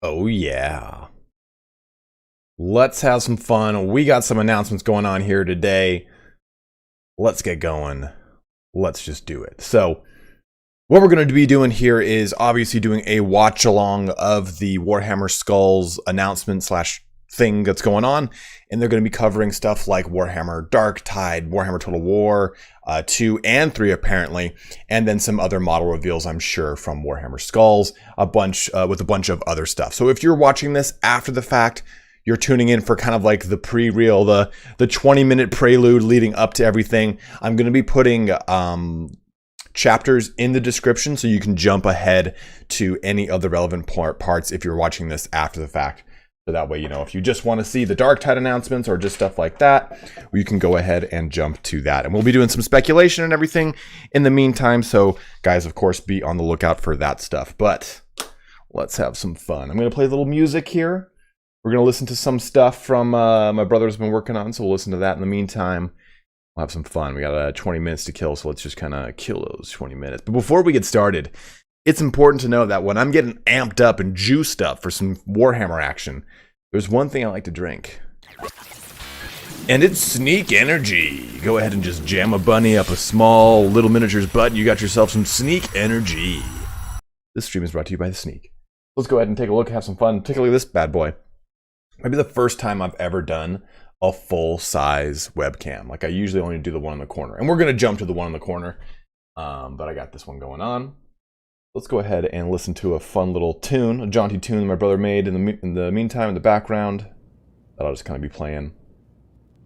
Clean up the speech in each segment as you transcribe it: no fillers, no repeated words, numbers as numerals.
Oh yeah. Let's have some fun. We got some announcements going on here today. Let's get going. Let's just do it. So, what we're going to be doing here is obviously doing a watch along of the Warhammer Skulls announcement slash thing that's going on. And they're going to be covering stuff like Warhammer Darktide, Warhammer Total War 2 and 3 apparently, and then some other model reveals, I'm sure, from Warhammer Skulls, a bunch with a bunch of other stuff. So if you're watching this after the fact, you're tuning in for kind of like the pre-reel, the 20-minute prelude leading up to everything. I'm going to be putting chapters in the description so you can jump ahead to any of the relevant parts if you're watching this after the fact. So that way, you know, if you just want to see the Darktide announcements or just stuff like that, you can go ahead and jump to that. And we'll be doing some speculation and everything in the meantime. So guys, of course, be on the lookout for that stuff. But let's have some fun. I'm going to play a little music here. We're going to listen to some stuff from my brother's been working on. So we'll listen to that in the meantime. We'll have some fun. We got 20 minutes to kill. So let's just kind of kill those 20 minutes. But before we get started, it's important to know that when I'm getting amped up and juiced up for some Warhammer action, there's one thing I like to drink. And it's Sneak Energy. Go ahead and just jam a bunny up a small Little Miniatures butt and you got yourself some Sneak Energy. This stream is brought to you by The Sneak. Let's go ahead and take a look, have some fun, particularly this bad boy. Maybe the first time I've ever done a full-size webcam. Like I usually only do the one in the corner. And we're going to jump to the one in the corner. But I got this one going on. Let's go ahead and listen to a fun little tune, a jaunty tune my brother made in the meantime in the background. That I'll just kind of be playing.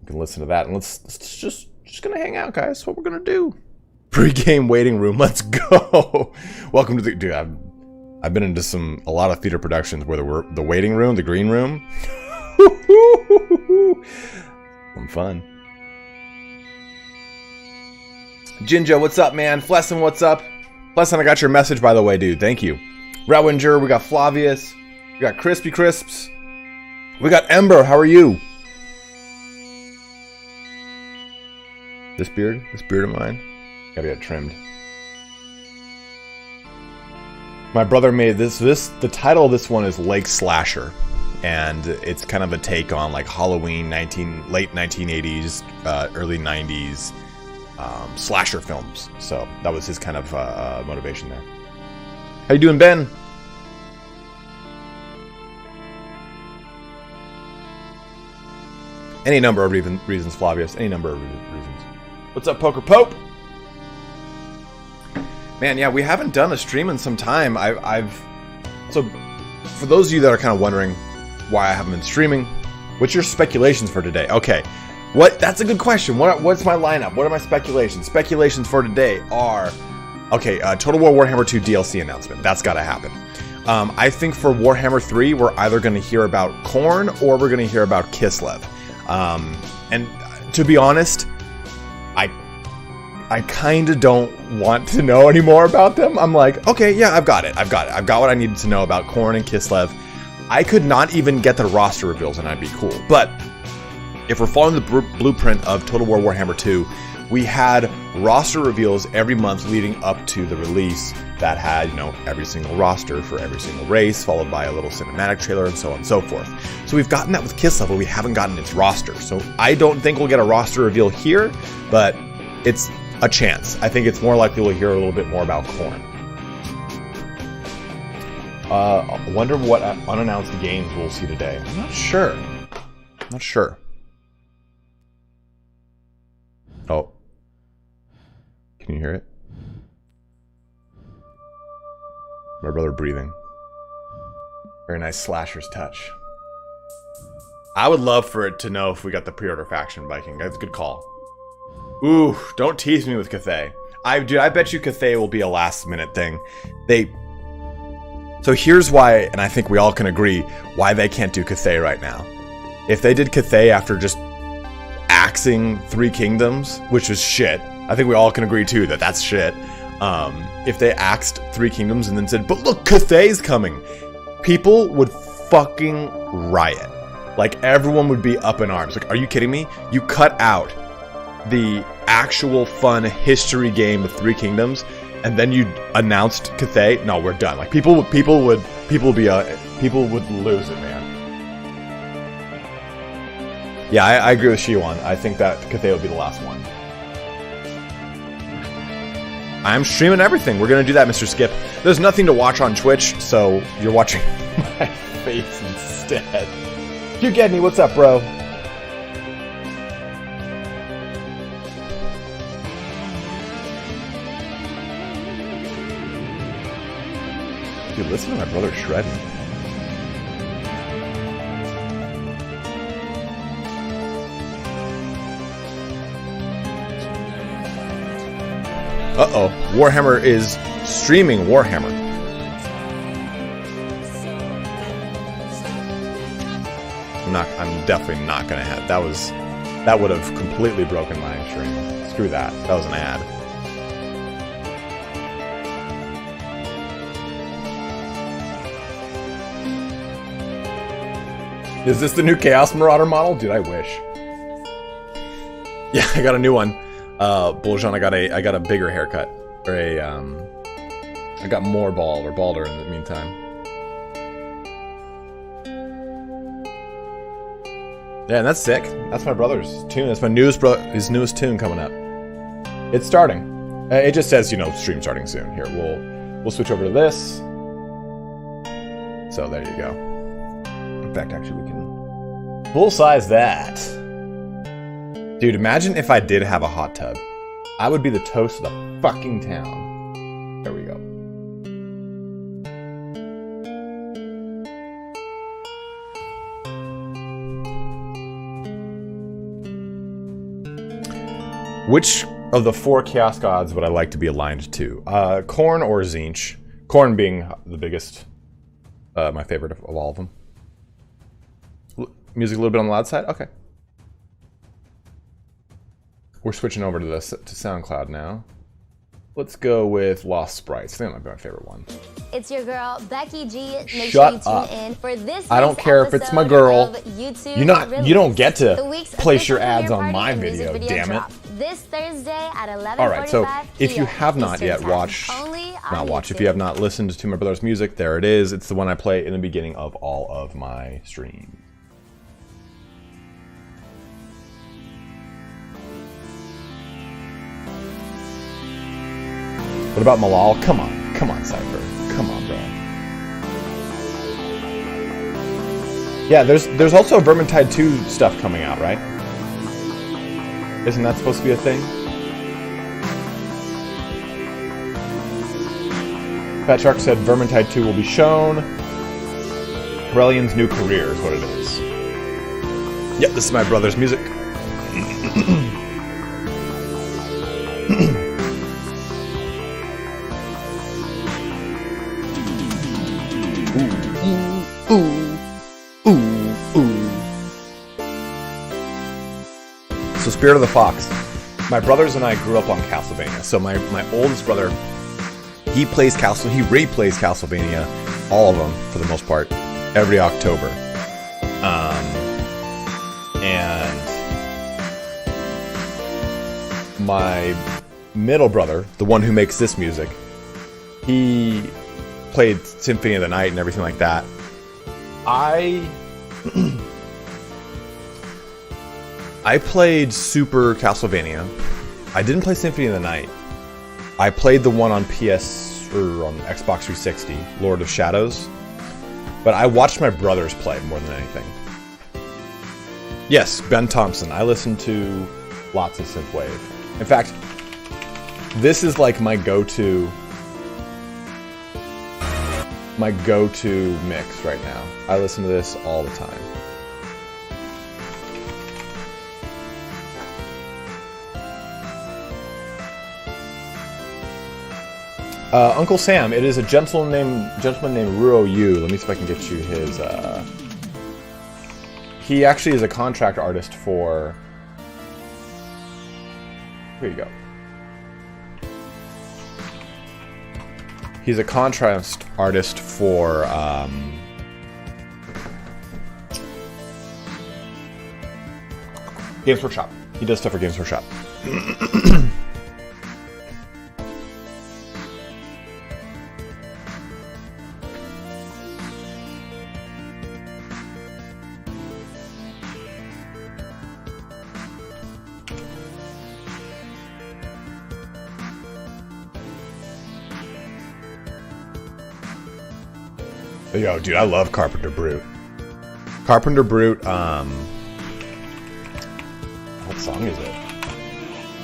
You can listen to that, and let's just gonna hang out, guys. That's what we're gonna do. Pre-game waiting room. Let's go. Welcome to the dude. I've been into a lot of theater productions where the waiting room, the green room. Some fun. Jinja, what's up, man? Flessin, what's up? Lesson, I got your message, by the way, dude. Thank you. Rowinger, we got Flavius. We got Crispy Crisps. We got Ember. How are you? This beard of mine, gotta get trimmed. My brother made this. The title of this one is Lake Slasher, and it's kind of a take on like Halloween, late 1980s, early 90s. Slasher films. So that was his kind of motivation there. How you doing, Ben? Any number of reasons, Flavius. Any number of reasons. What's up, Poker Pope? Man, yeah, we haven't done a stream in some time. So for those of you that are kind of wondering why I haven't been streaming, what's your speculations for today? Okay. That's a good question. What's my lineup? What are my speculations? Speculations for today are, okay, Total War Warhammer 2 DLC announcement. That's got to happen. I think for Warhammer 3, we're either going to hear about Khorne or we're going to hear about Kislev. And to be honest, I kind of don't want to know any more about them. I'm like, okay, yeah, I've got it. I've got what I needed to know about Khorne and Kislev. I could not even get the roster reveals and I'd be cool. But if we're following the blueprint of Total War Warhammer 2, we had roster reveals every month leading up to the release that had, you know, every single roster for every single race, followed by a little cinematic trailer and so on and so forth. So we've gotten that with Kislev, but we haven't gotten its roster. So I don't think we'll get a roster reveal here, but it's a chance. I think it's more likely we'll hear a little bit more about Khorne. I wonder what unannounced games we'll see today. I'm not sure. Oh. Can you hear it? My brother breathing. Very nice Slasher's touch. I would love for it to know if we got the pre-order faction Viking. That's a good call. Ooh, don't tease me with Cathay. I bet you Cathay will be a last minute thing. So here's why, and I think we all can agree, why they can't do Cathay right now. If they did Cathay after just axing Three Kingdoms, which was shit. I think we all can agree too that that's shit. If they axed Three Kingdoms and then said, but look, Cathay's coming, people would fucking riot. Like everyone would be up in arms. Like, are you kidding me? You cut out the actual fun history game of Three Kingdoms, and then you announced Cathay. No, we're done. Like people would People would lose it, man. Yeah, I agree with Shiwan. I think that Cathay would be the last one. I'm streaming everything. We're gonna do that, Mr. Skip. There's nothing to watch on Twitch, so you're watching my face instead. You get me? What's up, bro? Dude, listen to my brother shredding. Uh-oh. Warhammer is streaming Warhammer. I'm definitely not gonna have that would have completely broken my stream. Screw that. That was an ad. Is this the new Chaos Marauder model? Dude, I wish. Yeah, I got a new one. Buljan, I got a bigger haircut. Or I got more bald or balder in the meantime. Yeah, and that's sick. That's my brother's tune. That's my his newest tune coming up. It's starting. It just says, you know, stream starting soon. Here, we'll switch over to this. So there you go. In fact, actually, we can full size that. Dude, imagine if I did have a hot tub. I would be the toast of the fucking town. There we go. Which of the 4 Chaos Gods would I like to be aligned to? Khorne or Tzeentch? Khorne being the biggest, my favorite of all of them. Music a little bit on the loud side? Okay. We're switching over to this to SoundCloud now. Let's go with Lost Sprites. I think that might be my favorite one. It's your girl, Becky G. Make Shut sure you up. tune in for this I don't care if it's my girl. YouTube You don't get to place your official ads premiere on my party and music video, damn it. drop. This Thursday at 11:45 Alright, so if you p.m. have not Eastern yet Time, watched, only on not watched, if YouTube. you have not listened to my brother's music, there it is. It's the one I play in the beginning of all of my streams. What about Malal? Come on, Cypher. Come on, bro. Yeah, there's also Vermintide 2 stuff coming out, right? Isn't that supposed to be a thing? Fat Shark said Vermintide 2 will be shown. Corellian's new career is what it is. Yep, this is my brother's music. So Spirit of the Fox. My brothers and I grew up on Castlevania. So my oldest brother, he replays Castlevania, all of them for the most part, every October. And my middle brother, the one who makes this music, he played Symphony of the Night and everything like that. I played Super Castlevania. I didn't play Symphony of the Night. I played the one on PS or on Xbox 360, Lord of Shadows. But I watched my brothers play more than anything. Yes, Ben Thompson. I listen to lots of synthwave. In fact, this is like my go-to mix right now. I listen to this all the time. Uncle Sam, it is a gentleman named Ruo Yu. Let me see if I can get you his. He actually is a contract artist for. Here you go. He's a contrast artist for Games Workshop. He does stuff for Games Workshop. Yo, dude, I love Carpenter Brute. Carpenter Brute, what song is it?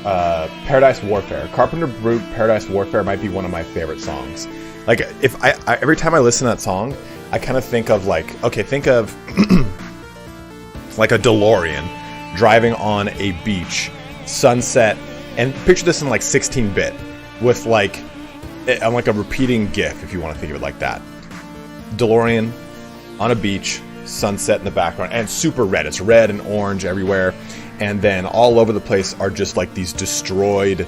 Paradise Warfare. Carpenter Brute Paradise Warfare might be one of my favorite songs. Like, if I every time I listen to that song, I kind of think of like, okay, think of like a DeLorean driving on a beach, sunset, and picture this in like 16-bit with like a repeating GIF, if you want to think of it like that. DeLorean on a beach, sunset in the background, and super red. It's red and orange everywhere, and then all over the place are just like these destroyed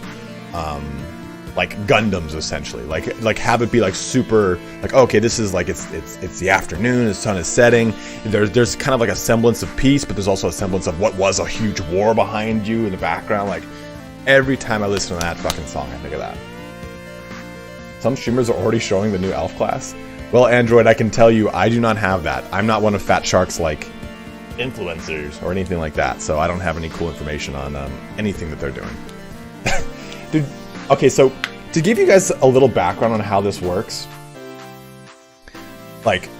like Gundams, essentially. Like have it be like super, like, okay, this is like it's the afternoon, the sun is setting, there's kind of like a semblance of peace, but there's also a semblance of what was a huge war behind you in the background. Like, every time I listen to that fucking song, I think of that. Some streamers are already showing the new elf class. Well, Android, I can tell you, I do not have that. I'm not one of Fat Shark's like influencers or anything like that, so I don't have any cool information on anything that they're doing. Dude, okay, so to give you guys a little background on how this works, like,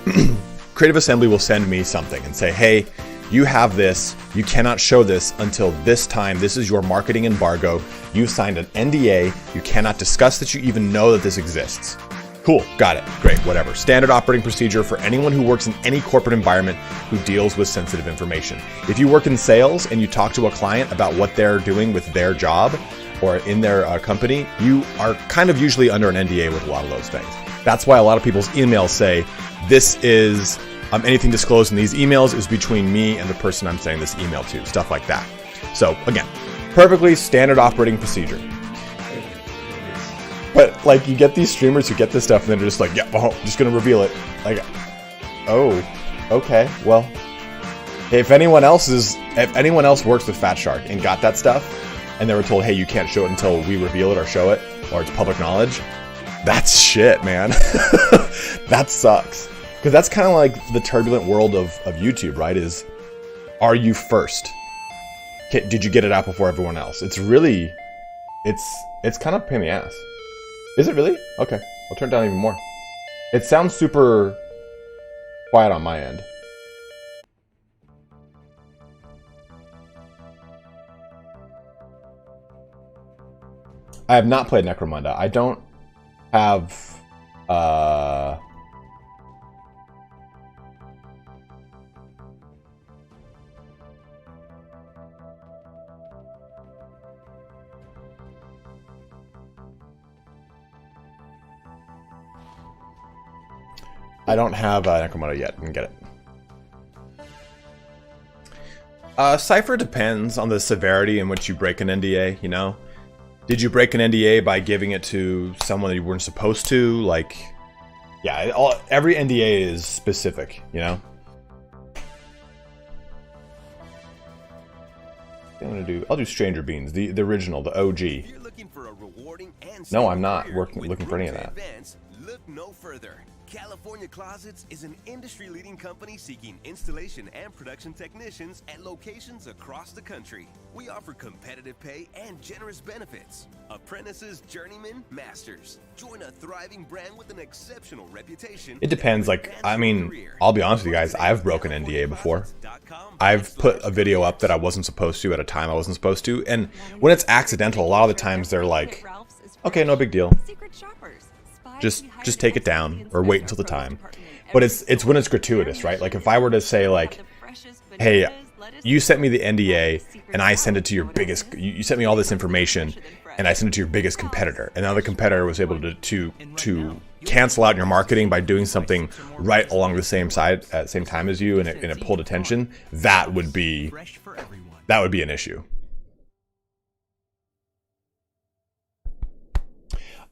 Creative Assembly will send me something and say, hey, you have this, you cannot show this until this time, this is your marketing embargo, you signed an NDA, you cannot discuss that you even know that this exists. Cool, got it, great, whatever. Standard operating procedure for anyone who works in any corporate environment who deals with sensitive information. If you work in sales and you talk to a client about what they're doing with their job or in their company, you are kind of usually under an NDA with a lot of those things. That's why a lot of people's emails say, this is, anything disclosed in these emails is between me and the person I'm sending this email to, stuff like that. So again, perfectly standard operating procedure. But like, you get these streamers who get this stuff and then they're just like, yeah, well, I'm just gonna reveal it. Like, oh, okay, well, if anyone else works with Fat Shark and got that stuff, and they were told, hey, you can't show it until we reveal it or show it, or it's public knowledge, that's shit, man. That sucks. Because that's kind of like the turbulent world of YouTube, right? Is, are you first? Did you get it out before everyone else? It's really, it's kind of a pain in the ass. Is it really? Okay, I'll turn it down even more. It sounds super quiet on my end. I have not played Necromunda. I don't have Necromunda yet. I can get it. Cypher depends on the severity in which you break an NDA, you know? Did you break an NDA by giving it to someone that you weren't supposed to? Like, yeah, every NDA is specific, you know? I'll do Stranger Beans, the original, the OG. No, I'm not looking for any of that. Look no further. California Closets is an industry-leading company seeking installation and production technicians at locations across the country. We offer competitive pay and generous benefits. Apprentices, journeymen, masters. Join a thriving brand with an exceptional reputation. It depends. Like, I mean, I'll be honest with you guys, I've broken NDA before. I've put a video up that I wasn't supposed to at a time I wasn't supposed to, and when it's accidental, a lot of the times they're like, okay, no big deal. Just take it down or wait until the time. But it's when it's gratuitous, right? Like, if I were to say, like, hey, you sent me the NDA and I sent it to your biggest, you sent me all this information and I sent it to your biggest competitor, and now the competitor was able to cancel out your marketing by doing something right along the same side at the same time as you, and it pulled attention, that would be an issue.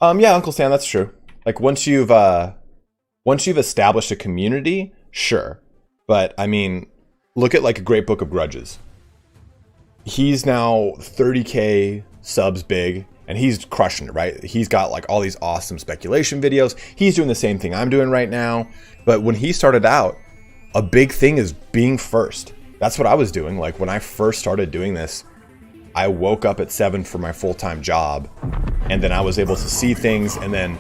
Yeah, Uncle Sam, that's true. Like, once you've established a community, sure. But I mean, look at like a Great Book of Grudges. He's now 30K subs big, and he's crushing it, right? He's got like all these awesome speculation videos. He's doing the same thing I'm doing right now. But when he started out, a big thing is being first. That's what I was doing. Like, when I first started doing this, I woke up at 7 for my full-time job, and then I was able to see things, and then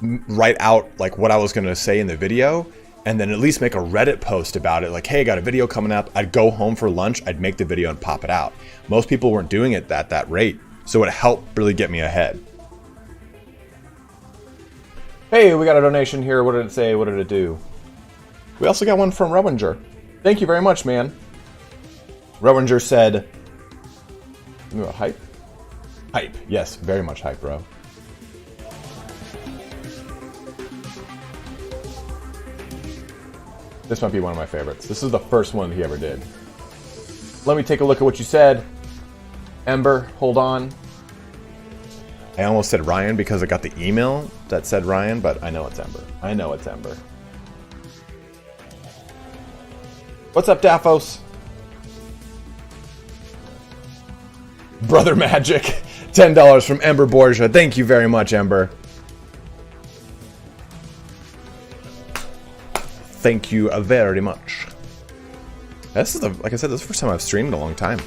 write out like what I was going to say in the video, and then at least make a Reddit post about it. Like, hey, I got a video coming up. I'd go home for lunch. I'd make the video and pop it out. Most people weren't doing it at that rate. So it helped really get me ahead. Hey, we got a donation here. What did it say? What did it do? We also got one from Rowinger. Thank you very much, man. Rowinger said, hype? Hype. Yes, very much hype, bro. This might be one of my favorites. This is the first one he ever did. Let me take a look at what you said. Ember, hold on. I almost said Ryan because I got the email that said Ryan, but I know it's Ember. I know it's Ember. What's up, Daphos? Brother Magic. $10 from Ember Borgia. Thank you very much, Ember. Thank you very much. This is like I said, this is the first time I've streamed in a long time.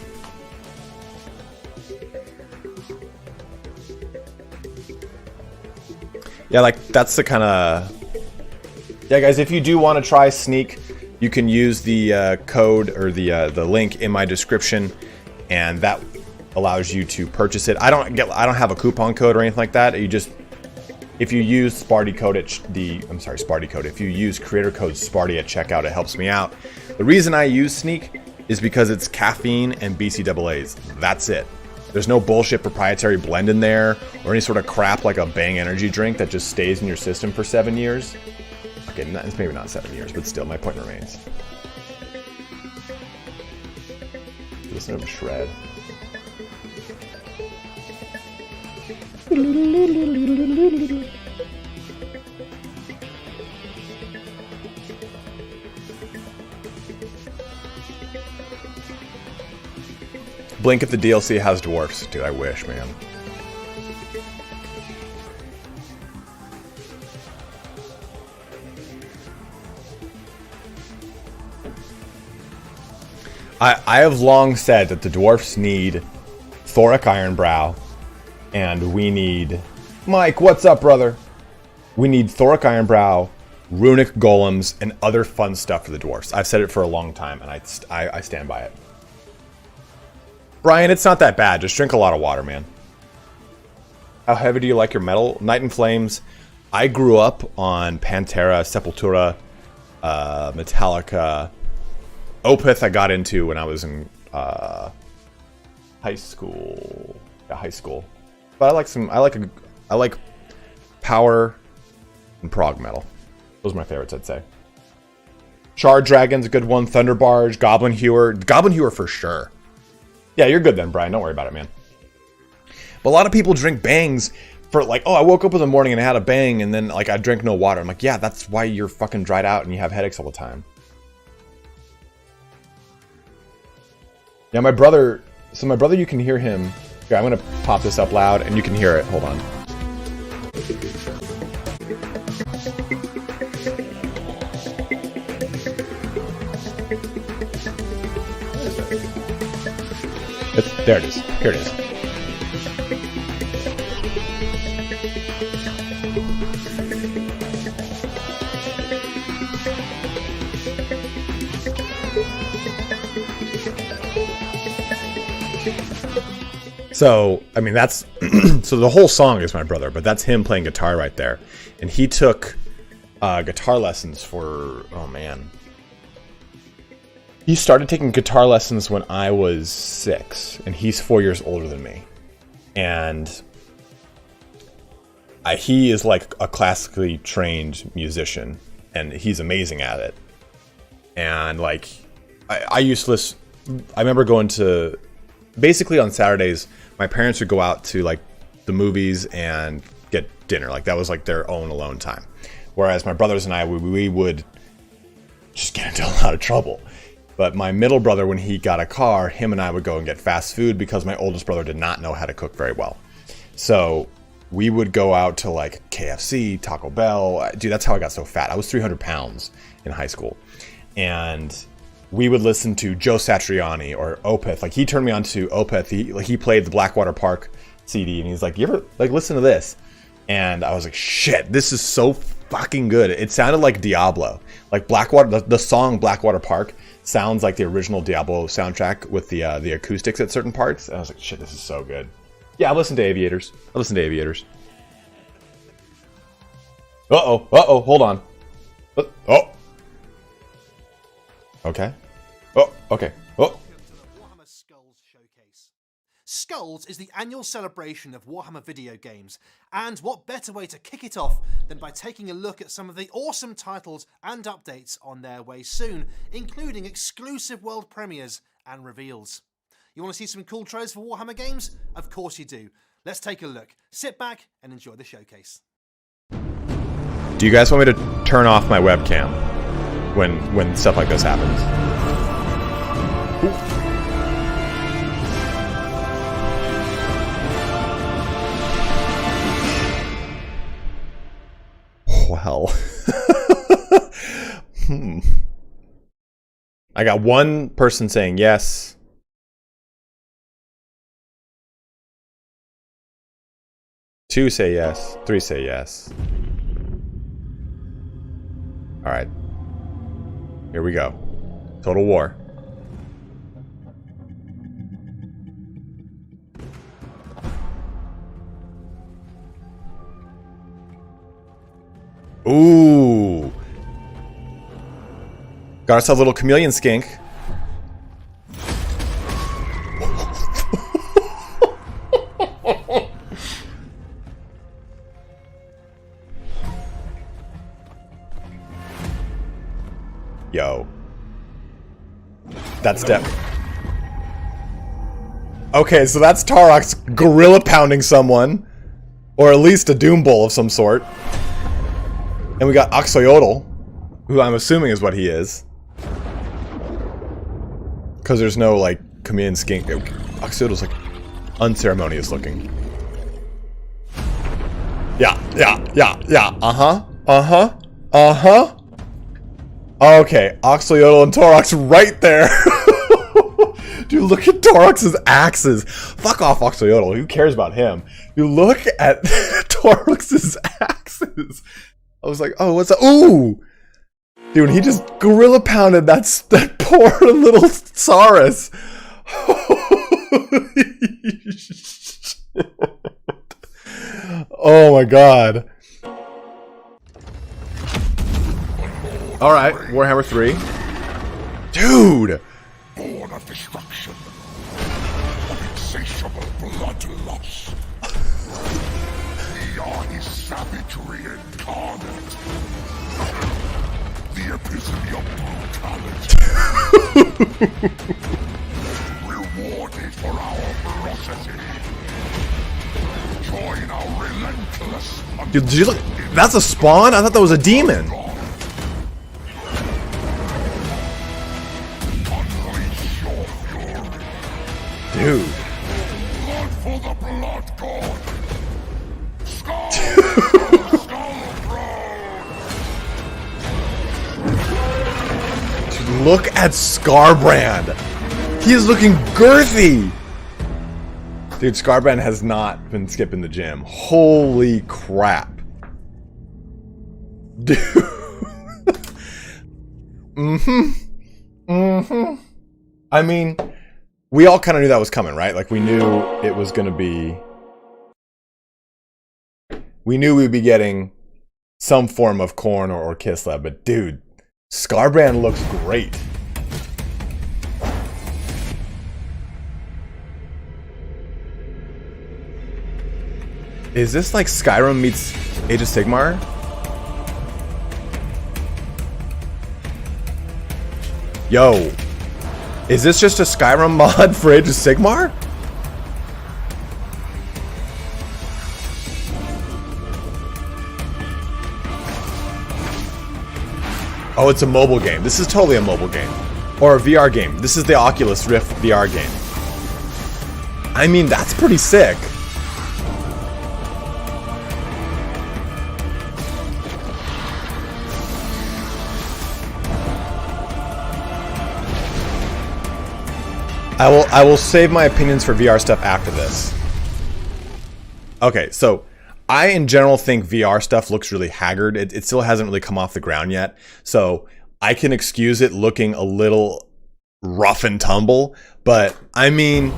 Yeah, like that's the kind of... Yeah, guys, if you do want to try Sneak, you can use the code or the link in my description, and that allows you to purchase it. I don't have a coupon code or anything like that. You just... If you use Sparty code at Sparty code. If you use creator code Sparty at checkout, it helps me out. The reason I use Sneak is because it's caffeine and BCAAs. That's it. There's no bullshit proprietary blend in there or any sort of crap like a Bang energy drink that just stays in your system for 7 years. Okay, it's maybe not 7 years, but still, my point remains. Listen to him shred. Blink if the DLC has dwarfs. Dude, I wish, man. I have long said that the dwarfs need Thoric Ironbrow, and we need... Mike, what's up, brother? We need Thoric Ironbrow, Runic Golems, and other fun stuff for the dwarfs. I've said it for a long time, and I stand by it. Brian, it's not that bad. Just drink a lot of water, man. How heavy do you like your metal? Night in Flames. I grew up on Pantera, Sepultura, Metallica. Opeth I got into when I was in high school. Yeah, high school. But I like power and prog metal. Those are my favorites, I'd say. Charred Dragon's a good one. Thunder Barge, Goblin Hewer. Goblin Hewer for sure. Yeah, you're good then, Brian. Don't worry about it, man. But a lot of people drink bangs for like, oh, I woke up in the morning and I had a bang and then like I drank no water. I'm like, yeah, that's why you're fucking dried out and you have headaches all the time. Yeah, my brother, you can hear him. Yeah, I'm going to pop this up loud and you can hear it. Hold on. There it is. Here it is. So, I mean, that's... so the whole song is my brother, but that's him playing guitar right there. And he took guitar lessons for... Oh, man. He started taking guitar lessons when I was 6, and he's 4 years older than me. And he is like a classically trained musician, and he's amazing at it. And like, I used to listen... I remember going to... Basically on Saturdays, my parents would go out to like the movies and get dinner. Like that was like their own alone time. Whereas my brothers and I, we would just get into a lot of trouble. But my middle brother, when he got a car, him and I would go and get fast food because my oldest brother did not know how to cook very well. So we would go out to like KFC, Taco Bell. Dude, that's how I got so fat. I was 300 pounds in high school. And we would listen to Joe Satriani or Opeth. Like he turned me on to Opeth. He played the Blackwater Park CD and he's like, you ever like listen to this? And I was like, shit, this is so fucking good. It sounded like Diablo. Like Blackwater, the song Blackwater Park sounds like the original Diablo soundtrack with the acoustics at certain parts. And I was like, shit, this is so good. Yeah, I listen to Aviators. Uh-oh, hold on. Oh. Okay. Oh, okay. Oh. Warhammer Skulls Showcase. Skulls is the annual celebration of Warhammer video games, and what better way to kick it off than by taking a look at some of the awesome titles and updates on their way soon, including exclusive world premieres and reveals. You want to see some cool trailers for Warhammer games? Of course you do. Let's take a look. Sit back and enjoy the showcase. Do you guys want me to turn off my webcam when stuff like this happens? Ooh. Well, I got one person saying yes. Two say yes. Three say yes. All right. Here we go. Total War. Ooh. Got ourselves a little chameleon skink. Yo. That's okay, so that's Tarox gorilla pounding someone. Or at least a Doom Bull of some sort. And we got Oxoyotl, who I'm assuming is what he is. Because there's no, like, chameleon skink. Oxoyotl's, like, unceremonious looking. Yeah. Okay, Oxoyotl and Tarox right there. Dude, look at Tarox's axes. Fuck off, Oxoyotl. Who cares about him? You look at Tarox's axes. I was like, oh, what's that? Ooh! Dude, he just gorilla pounded that poor little Saurus. Oh my god. Alright, Warhammer 3. Dude! Born of destruction, of insatiable bloodlust. We are his savagery incarnate. The epitome of brutality. Rewarded for our ferocity. Join our relentless. Dude, did you look? That's a spawn? I thought that was a demon. Unleash your fury. Dude. Blood for the blood god. Skull! Skull throne! Dude, look at Scarbrand. He is looking girthy. Dude, Scarbrand has not been skipping the gym. Holy crap. Dude. I mean, we all kind of knew that was coming, right? Like, we knew it was going to be... We knew we'd be getting some form of Khorne or Kislev, but dude, Scarbrand looks great. Is this like Skyrim meets Age of Sigmar? Yo, is this just a Skyrim mod for Age of Sigmar? Oh, it's a mobile game. This is totally a mobile game. Or a VR game. This is the Oculus Rift VR game. I mean, that's pretty sick. I will save my opinions for VR stuff after this. Okay, so I in general think VR stuff looks really haggard. It still hasn't really come off the ground yet. So I can excuse it looking a little rough and tumble. But I mean,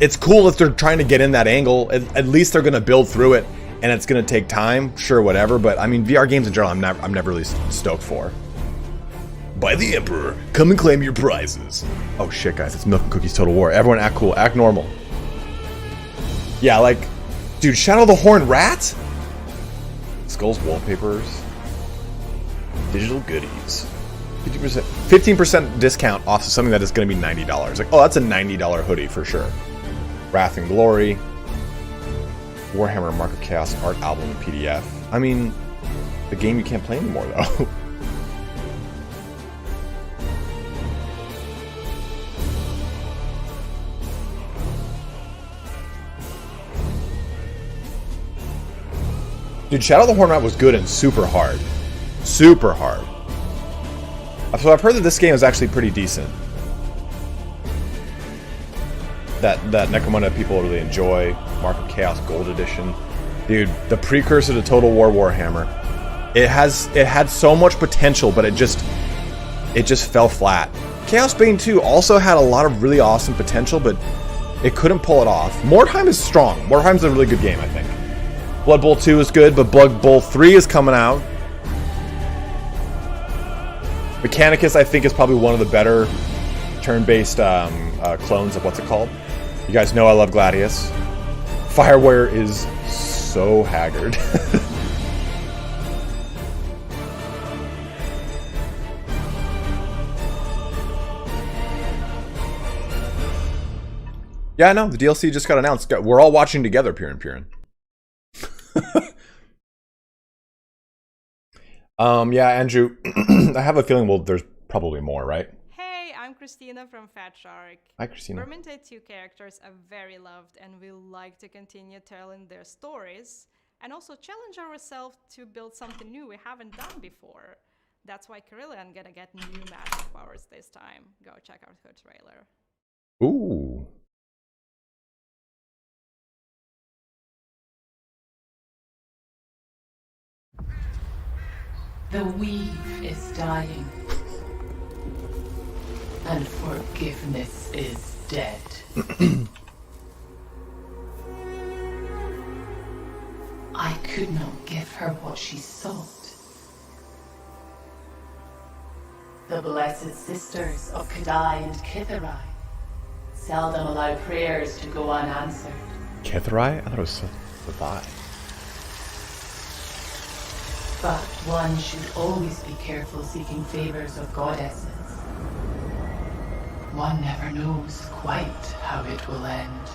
it's cool if they're trying to get in that angle. At least they're going to build through it, and it's going to take time. Sure, whatever. But I mean, VR games in general, I'm never really stoked for. By the Emperor, come and claim your prizes. Oh shit, guys, it's Milk and Cookies Total War. Everyone act cool, act normal. Yeah, like, dude, Shadow the Horned Rat? Skulls wallpapers. Digital goodies. 50%, 15% discount off of something that is going to be $90. Like, oh, that's a $90 hoodie for sure. Wrath and Glory. Warhammer Mark of Chaos art album and PDF. I mean, the game you can't play anymore, though. Dude, Shadow the Horned Rat was good and super hard. Super hard. So I've heard that this game is actually pretty decent. That Necromunda people really enjoy. Mark of Chaos Gold Edition. Dude, the precursor to Total War Warhammer. It had so much potential, but it just fell flat. Chaos Bane 2 also had a lot of really awesome potential, but it couldn't pull it off. Mordheim is strong. Mordheim's a really good game, I think. Blood Bowl 2 is good, but Blood Bowl 3 is coming out. Mechanicus, I think, is probably one of the better turn-based clones of what's it called. You guys know I love Gladius. Fireware is so haggard. Yeah, I know. The DLC just got announced. We're all watching together, Purin. Yeah, Andrew, I have a feeling, well, there's probably more, right? Hey, I'm Christina from Fat Shark. Hi, Christina. Vermintide 2 characters are very loved, and we like to continue telling their stories and also challenge ourselves to build something new we haven't done before. That's why Carillion gonna get new magic powers this time. Go check out her trailer. Ooh. The weave is dying, and forgiveness is dead. I could not give her what she sought. The blessed sisters of Kadai and Kitharai seldom allow prayers to go unanswered. Kitharai? I thought it was Sathai. But one should always be careful seeking favors of goddesses. One never knows quite how it will end.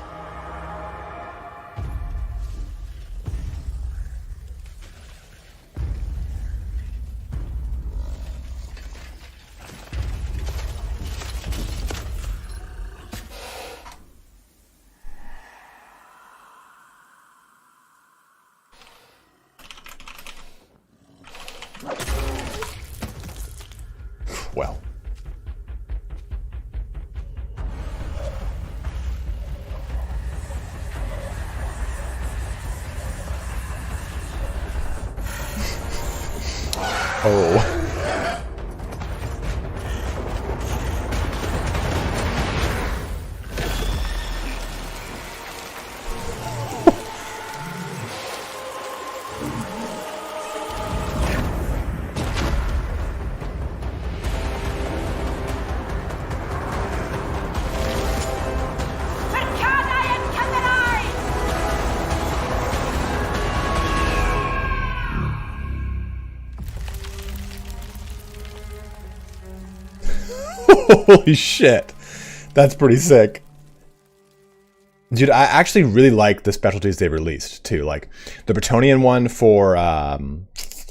Well. Oh. Holy shit. That's pretty sick. Dude, I actually really like the specialties they released too. Like the Bretonian one for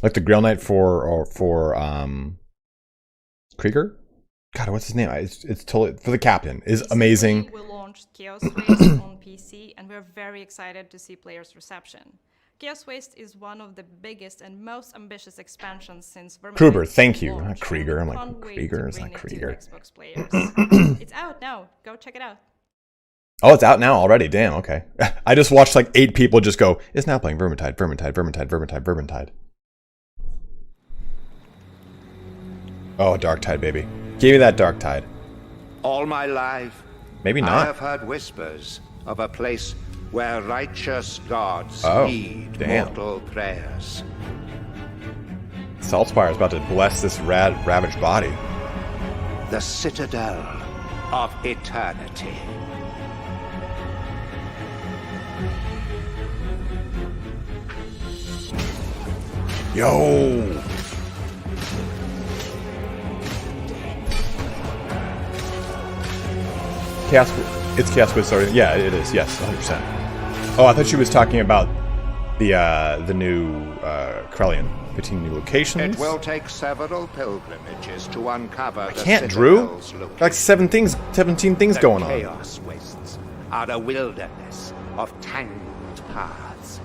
like the Grail Knight for Krieger? God, what's his name? It's totally for the captain is amazing. We launched Chaos Waste on PC, and we're very excited to see players' reception. Chaos Waste is one of the biggest and most ambitious expansions since Vermintide. Kruber, thank you. launched, Not Krieger. I'm and we like, can't wait Krieger to is bring not it to Krieger. Xbox players. It's out now. Go check it out. Oh, it's out now already. Damn, okay. I just watched like 8 people just go, it's now playing Vermintide, Vermintide, Vermintide, Vermintide, Vermintide. Oh, Darktide, baby. Give me that Darktide. All my life, Maybe I not. have heard whispers of a place where righteous gods Oh, heed damn. mortal prayers. Saltspire is about to bless this ravaged body. The citadel of eternity. Yo! Chaos, it's Chaos Quiz, sorry. Yeah, it is. Yes, 100%. Oh, I thought she was talking about the new Corellian. 15 new locations. It will take several pilgrimages to uncover I the can't, Drew. citadel's location. Like 17 things The going on. Chaos wastes are a wilderness of tangled paths,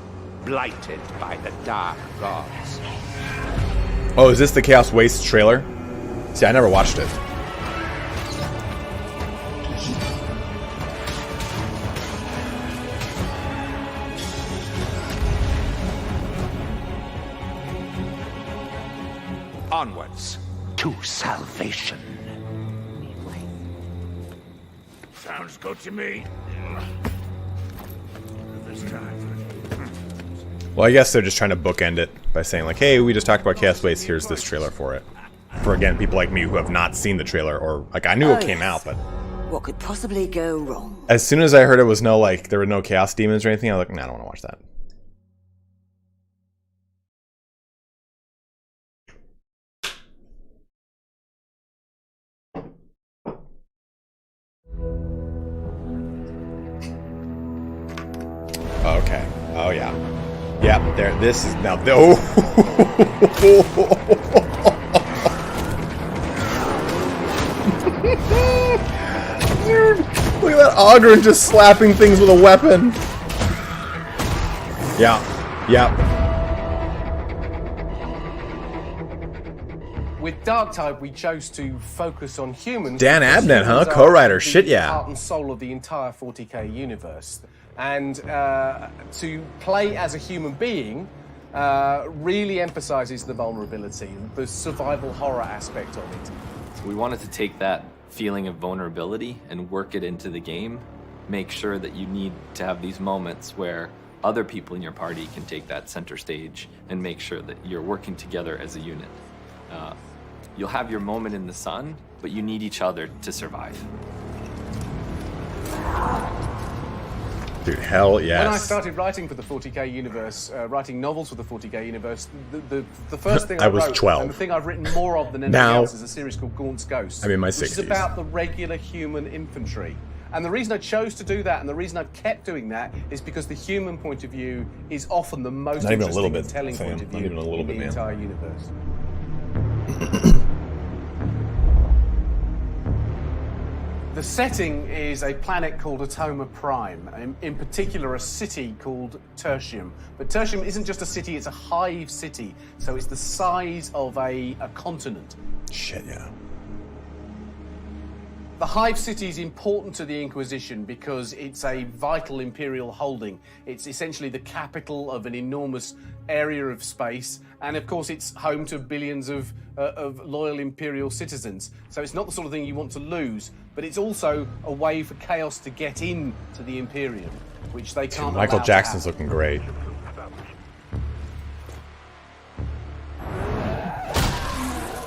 blighted by the dark gods. Oh, is this the Chaos Waste trailer? See, I never watched it. Onwards to salvation. Sounds good to me. This time. Well, I guess they're just trying to bookend it by saying like, hey, we just talked about Chaos Waste, here's this trailer for it. For, again, people like me who have not seen the trailer, or, like, I knew it came out, but... What could possibly go wrong? As soon as I heard it was no, like, there were no Chaos Demons or anything, I was like, nah, I don't want to watch that. Okay. Oh, yeah. Yep, there, this is now... Oh! Dude, look at that Ogryn just slapping things with a weapon. Yeah, yeah. With Darktide, we chose to focus on humans. Dan because Abnett, huh? humans are Co-writer. the Shit, yeah. Heart and soul of the entire 40k universe, and to play as a human being really emphasizes the vulnerability, the survival horror aspect of it. We wanted to take that feeling of vulnerability and work it into the game. Make sure that you need to have these moments where other people in your party can take that center stage and make sure that you're working together as a unit. You'll have your moment in the sun, but you need each other to survive. Dude, hell yes. When I started writing for the 40k universe, writing novels for the 40k universe, the first thing I was wrote, 12. and the thing I've written more of than anything Now- else, is a series called Gaunt's Ghosts. I'm in my which 60s. is about the regular human infantry. And the reason I chose to do that, and the reason I've kept doing that, is because the human point of view is often the most Not even a interesting little bit, and telling Sam. point of Not view even a little in bit, the man. entire universe. The setting is a planet called Atoma Prime, in particular a city called Tertium. But Tertium isn't just a city, it's a hive city, so it's the size of a continent. Shit, yeah. The hive city is important to the Inquisition because it's a vital imperial holding. It's essentially the capital of an enormous area of space, and of course it's home to billions of loyal imperial citizens. So it's not the sort of thing you want to lose, but it's also a way for chaos to get in to the Imperium, which they can't. Michael allow to Jackson's happen. looking great.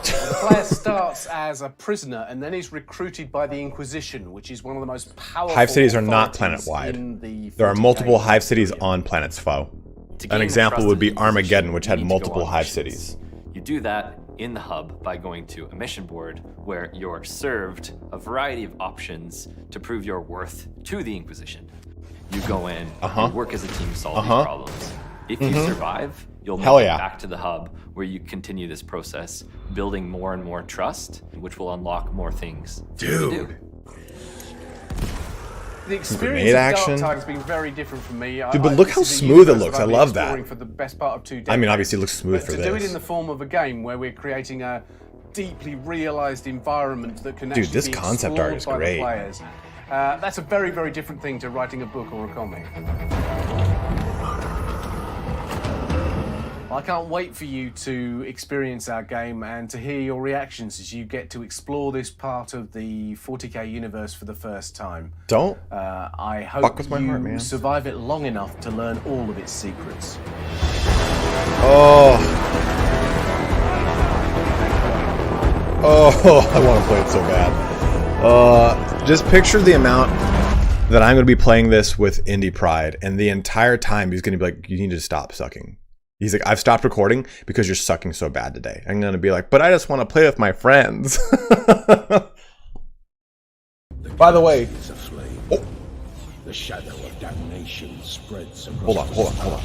The player starts as a prisoner and then is recruited by the Inquisition, which is one of the most powerful. Hive cities are not authorities planet-wide. in the There are 40K multiple hive cities Imperium. on planets foe. To An gain the example trust would of be the Inquisition, Armageddon, which you had need to go multiple on hive missions. cities. You do that in the hub by going to a mission board where you're served a variety of options to prove your worth to the Inquisition. You go in, you work as a team, solve these problems. If you survive, you'll make Hell it yeah. back to the hub where you continue this process, building more and more trust, which will unlock more things. to do. Dude. The experience Grenade of action. Darktide has been very different for me. Dude, but look how this is a smooth it universe looks. that I've I been love that. exploring for the best part of 2 decades. I mean, obviously it looks smooth But for to do it this. in the form of a game where we're creating a deeply realized environment that can Dude, actually this be concept art explored is by great. the players, That's a very, very different thing to writing a book or a comic. I can't wait for you to experience our game and to hear your reactions as you get to explore this part of the 40k universe for the first time. Don't I hope fuck with my heart, man. survive it long enough to learn all of its secrets. Oh, I want to play it so bad. Just picture the amount that I'm going to be playing this with Indie Pride, and the entire time he's going to be like, "You need to stop sucking." He's like, "I've stopped recording because you're sucking so bad today." I'm going to be like, "But I just want to play with my friends." By the way, oh. The shadow of damnation spreads across Hold on.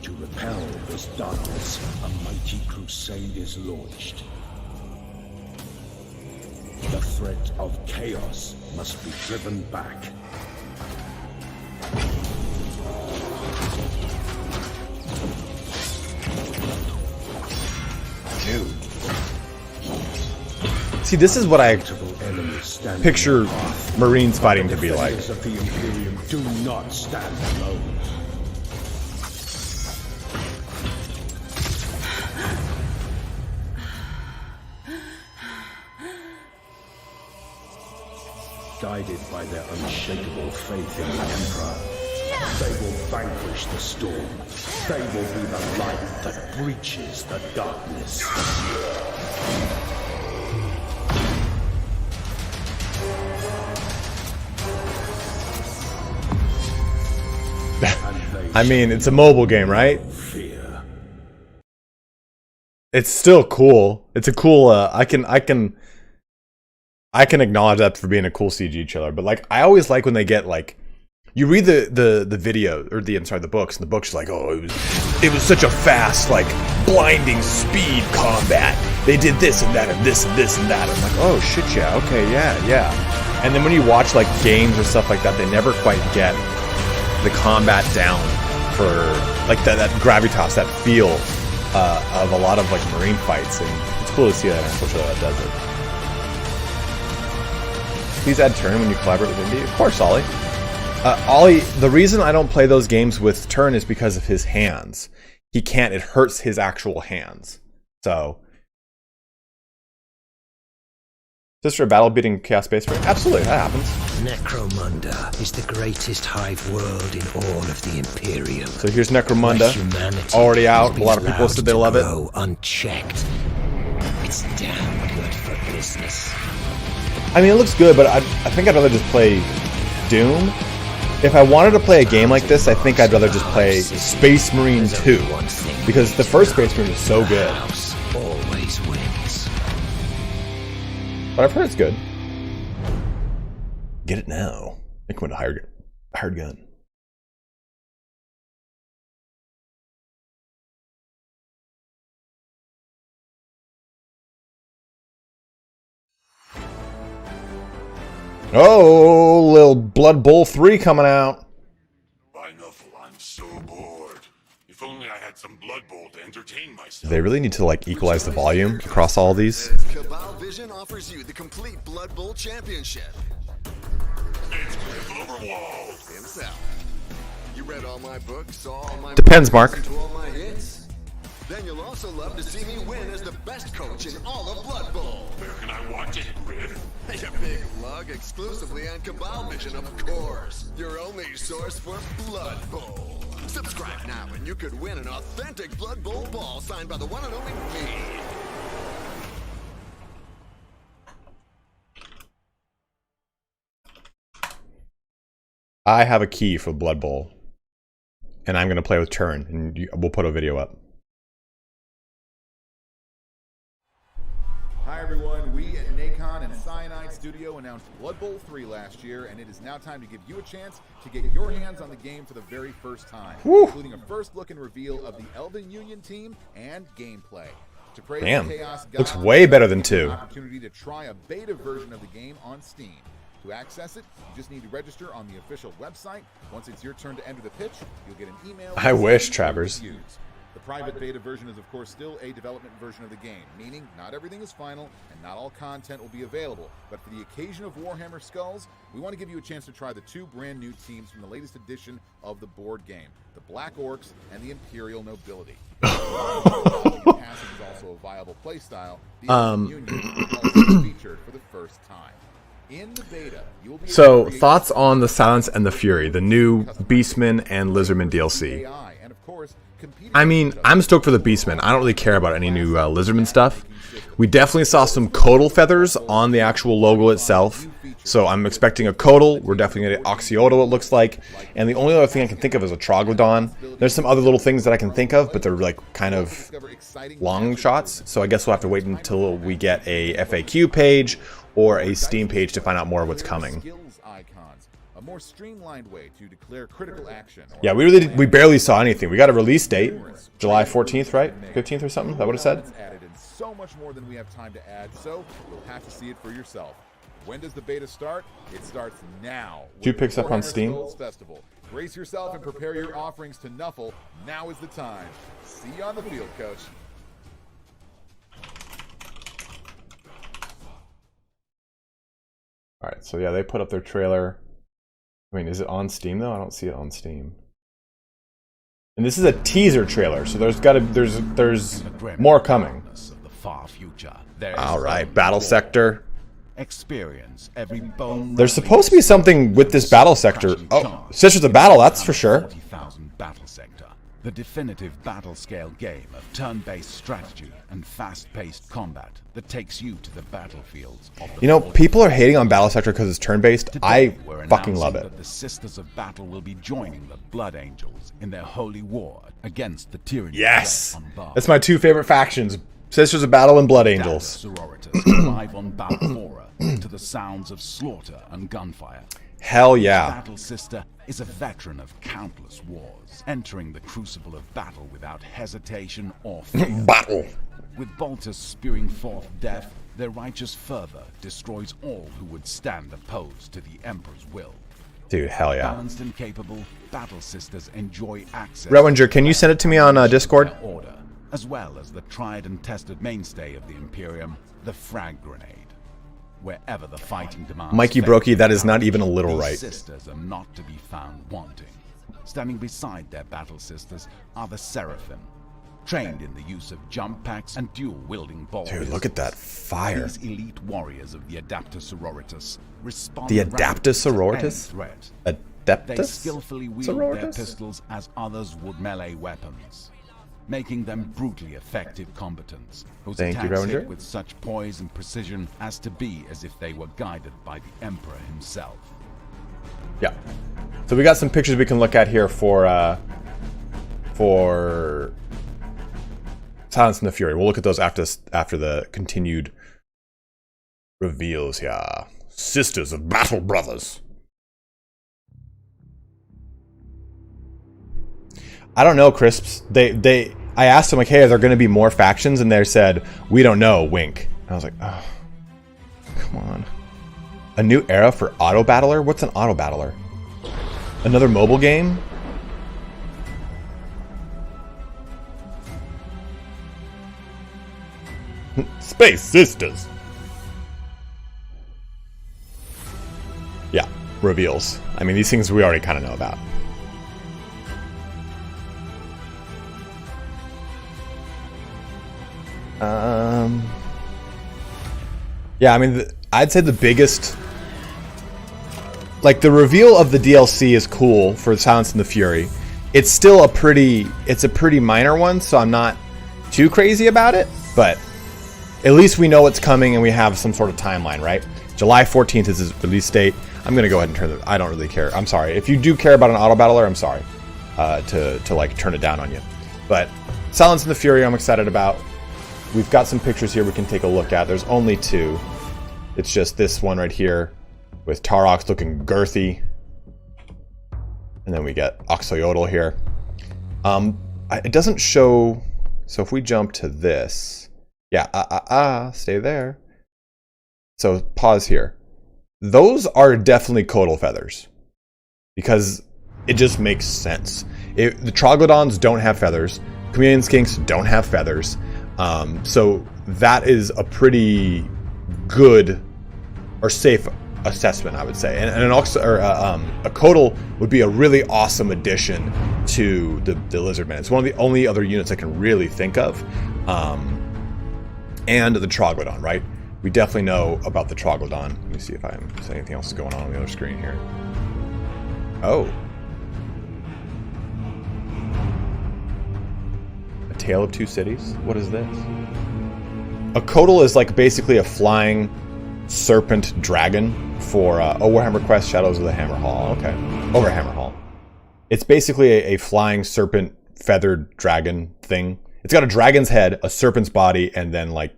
To repel this darkness, a mighty crusade is launched. The threat of chaos must be driven back. Dude. See, this is what I picture Marines fighting to be like. Of the Imperium do not stand alone. Guided by their unshakable faith in the Emperor, they will vanquish the storm. They will be the light that breaches the darkness. I mean, it's a mobile game, right? Fear. It's still cool. It's a cool. I can acknowledge that for being a cool CG trailer. But like, I always like when they get like, you read the video or the books, and the book's like, oh, it was such a fast, like, blinding speed combat. They did this and that and this and this and that. I'm like, oh shit, yeah, okay, yeah. And then when you watch like games or stuff like that, they never quite get the combat down for like that gravitas, that feel of a lot of like Marine fights, and it's cool to see that actual show that does it. Please add turn when you collaborate with Indy. Of course, Ollie. Ollie, the reason I don't play those games with turn is because of his hands. He can't, it hurts his actual hands. So. Sister of Battle beating Chaos Space Marine? Absolutely, that happens. Necromunda is the greatest hive world in all of the Imperium. So here's Necromunda, already out. A lot of people said they love it. Unchecked. It's damn good for business. I mean, it looks good, but I think I'd rather just play Doom. If I wanted to play a game like this, I think I'd rather just play Space Marine 2. Because the first Space Marine is so good. Always wins. But I've heard it's good. Get it now. Make one a hired gun. Oh, little Blood Bowl 3 coming out. By Nuffle, I'm so bored. If only I had some Blood Bowl to entertain myself. They really need to like equalize the volume across all these. Cabal Vision offers you the complete Blood Bowl championship. It's Griff Overwall himself. You read all my books, saw all my Depends, Mark. listened to all my hits. Then you'll also love to see me win as the best coach in all of Blood Bowl. Where can I watch it, Griff? You big lug, exclusively on Cabal Vision, of course. Your only source for Blood Bowl. Subscribe now and you could win an authentic Blood Bowl ball signed by the one and only me. I have a key for Blood Bowl. And I'm going to play with Turn. And we'll put a video up. Hi everyone, we at Nacon and Cyanide Studio announced Blood Bowl 3 last year, and it is now time to give you a chance to get your hands on the game for the very first time, including a first look and reveal of the Elven Union team and gameplay. To praise Damn, the Chaos God, looks way better than 2. An opportunity to try a beta version of the game on Steam. To access it, you just need to register on the official website. Once it's your turn to enter the pitch, you'll get an email. I wish, Travers. The private beta version is of course still a development version of the game, meaning not everything is final and not all content will be available. But for the occasion of Warhammer Skulls, we want to give you a chance to try the 2 brand new teams from the latest edition of the board game, the Black Orcs and the Imperial Nobility. Passing is also a viable playstyle. The Union is also featured for the first time. In the beta, you will be So, thoughts on the Silence and the Fury, the new Beastmen and Lizardmen DLC? I mean, I'm stoked for the Beastmen. I don't really care about any new Lizardmen stuff. We definitely saw some Codal feathers on the actual logo itself. So I'm expecting a Codal. We're definitely going to get Oxyodal, it looks like. And the only other thing I can think of is a Troglodon. There's some other little things that I can think of, but they're like kind of long shots. So I guess we'll have to wait until we get a FAQ page or a Steam page to find out more of what's coming. A more streamlined way to declare critical action. Yeah, we barely saw anything. We got a release date, July 14th, right? 15th or something? Is that what it said? Added in so much more than we have time to add, so you'll have to see it for yourself. When does the beta start? It starts now. Two picks up on Steam. Festival. Brace yourself and prepare your offerings to Nuffle. Now is the time. See you on the field, Coach. All right, so yeah, they put up their trailer. I mean, is it on Steam though? I don't see it on Steam. And this is a teaser trailer, so there's more coming. All right, Battle Sector. Experience every bone. There's supposed to be something with this Battle Sector. Oh, Sisters of Battle, that's for sure. 40,000 Battle Sector, the definitive battle scale game of turn-based strategy and fast-paced combat that takes you to the battlefields. You know, people are hating on Battle Sector because it's turn-based. I fucking love it. That the Sisters of Battle will be joining the Blood Angels in their holy war against the tyranny. Yes, that's my 2 favorite factions: Sisters of Battle and Blood Angels. Sororitas arrive on Balfora to the sounds of slaughter and gunfire. Hell yeah. Battle Sister is a veteran of countless wars, entering the crucible of battle without hesitation or fear. Battle. With bolters spewing forth death, their righteous fervor destroys all who would stand opposed to the Emperor's will. Dude, hell yeah. Balanced and capable, Battle Sisters enjoy access. Rewinger, can you send it to me on Discord? Order, as well as the tried and tested mainstay of the Imperium, the frag grenade. Wherever the fighting demands. Mikey Brokey, that is not even a little right. Sisters are not to be found wanting. Standing beside their battle sisters are the Seraphim, trained in the use of jump packs and dual-wielding bolters. Dude, look at that fire. These elite warriors of the Adapter Sororitas respond. The Adapter Sororitas? Adaptus? They skillfully wield their pistols as others would melee weapons, making them brutally effective combatants, whose attacks hit with such poise and precision as to be as if they were guided by the Emperor himself. Yeah. So we got some pictures we can look at here for Silence and the Fury. We'll look at those after the continued reveals here. Sisters of Battle Brothers. I don't know, Crisps. I asked them, like, hey, are there going to be more factions? And they said, we don't know, wink. And I was like, oh, come on. A new era for Auto Battler? What's an Auto Battler? Another mobile game? Space Sisters. Yeah, reveals. I mean, these things we already kind of know about. Yeah, I mean, I'd say the biggest, like, the reveal of the DLC is cool for Silence and the Fury. It's still a pretty minor one, so I'm not too crazy about it, but at least we know what's coming and we have some sort of timeline, right? July 14th is his release date. I'm gonna go ahead and turn it. I don't really care. I'm sorry. If you do care about an auto battler, I'm sorry to like turn it down on you. But Silence and the Fury, I'm excited about. We've got some pictures here we can take a look at. There's only 2. It's just this one right here with Tarox looking girthy. And then we get Oxyodal here. It doesn't show... So if we jump to this... Yeah, stay there. So pause here. Those are definitely Codal feathers. Because it just makes sense. The Troglodons don't have feathers. chameleon skinks don't have feathers. So that is a pretty good or safe assessment, I would say. And a Codal would be a really awesome addition to the Lizardman. It's one of the only other units I can really think of. And the Troglodon, right? We definitely know about the Troglodon. Let me see if anything else is going on the other screen here. Oh. A Tale of Two Cities? What is this? A Codal is like basically a flying serpent dragon for Warhammer Quest Shadows of the Hammer Hall. Okay. Over Hammer Hall. It's basically a flying serpent feathered dragon thing. It's got a dragon's head, a serpent's body, and then like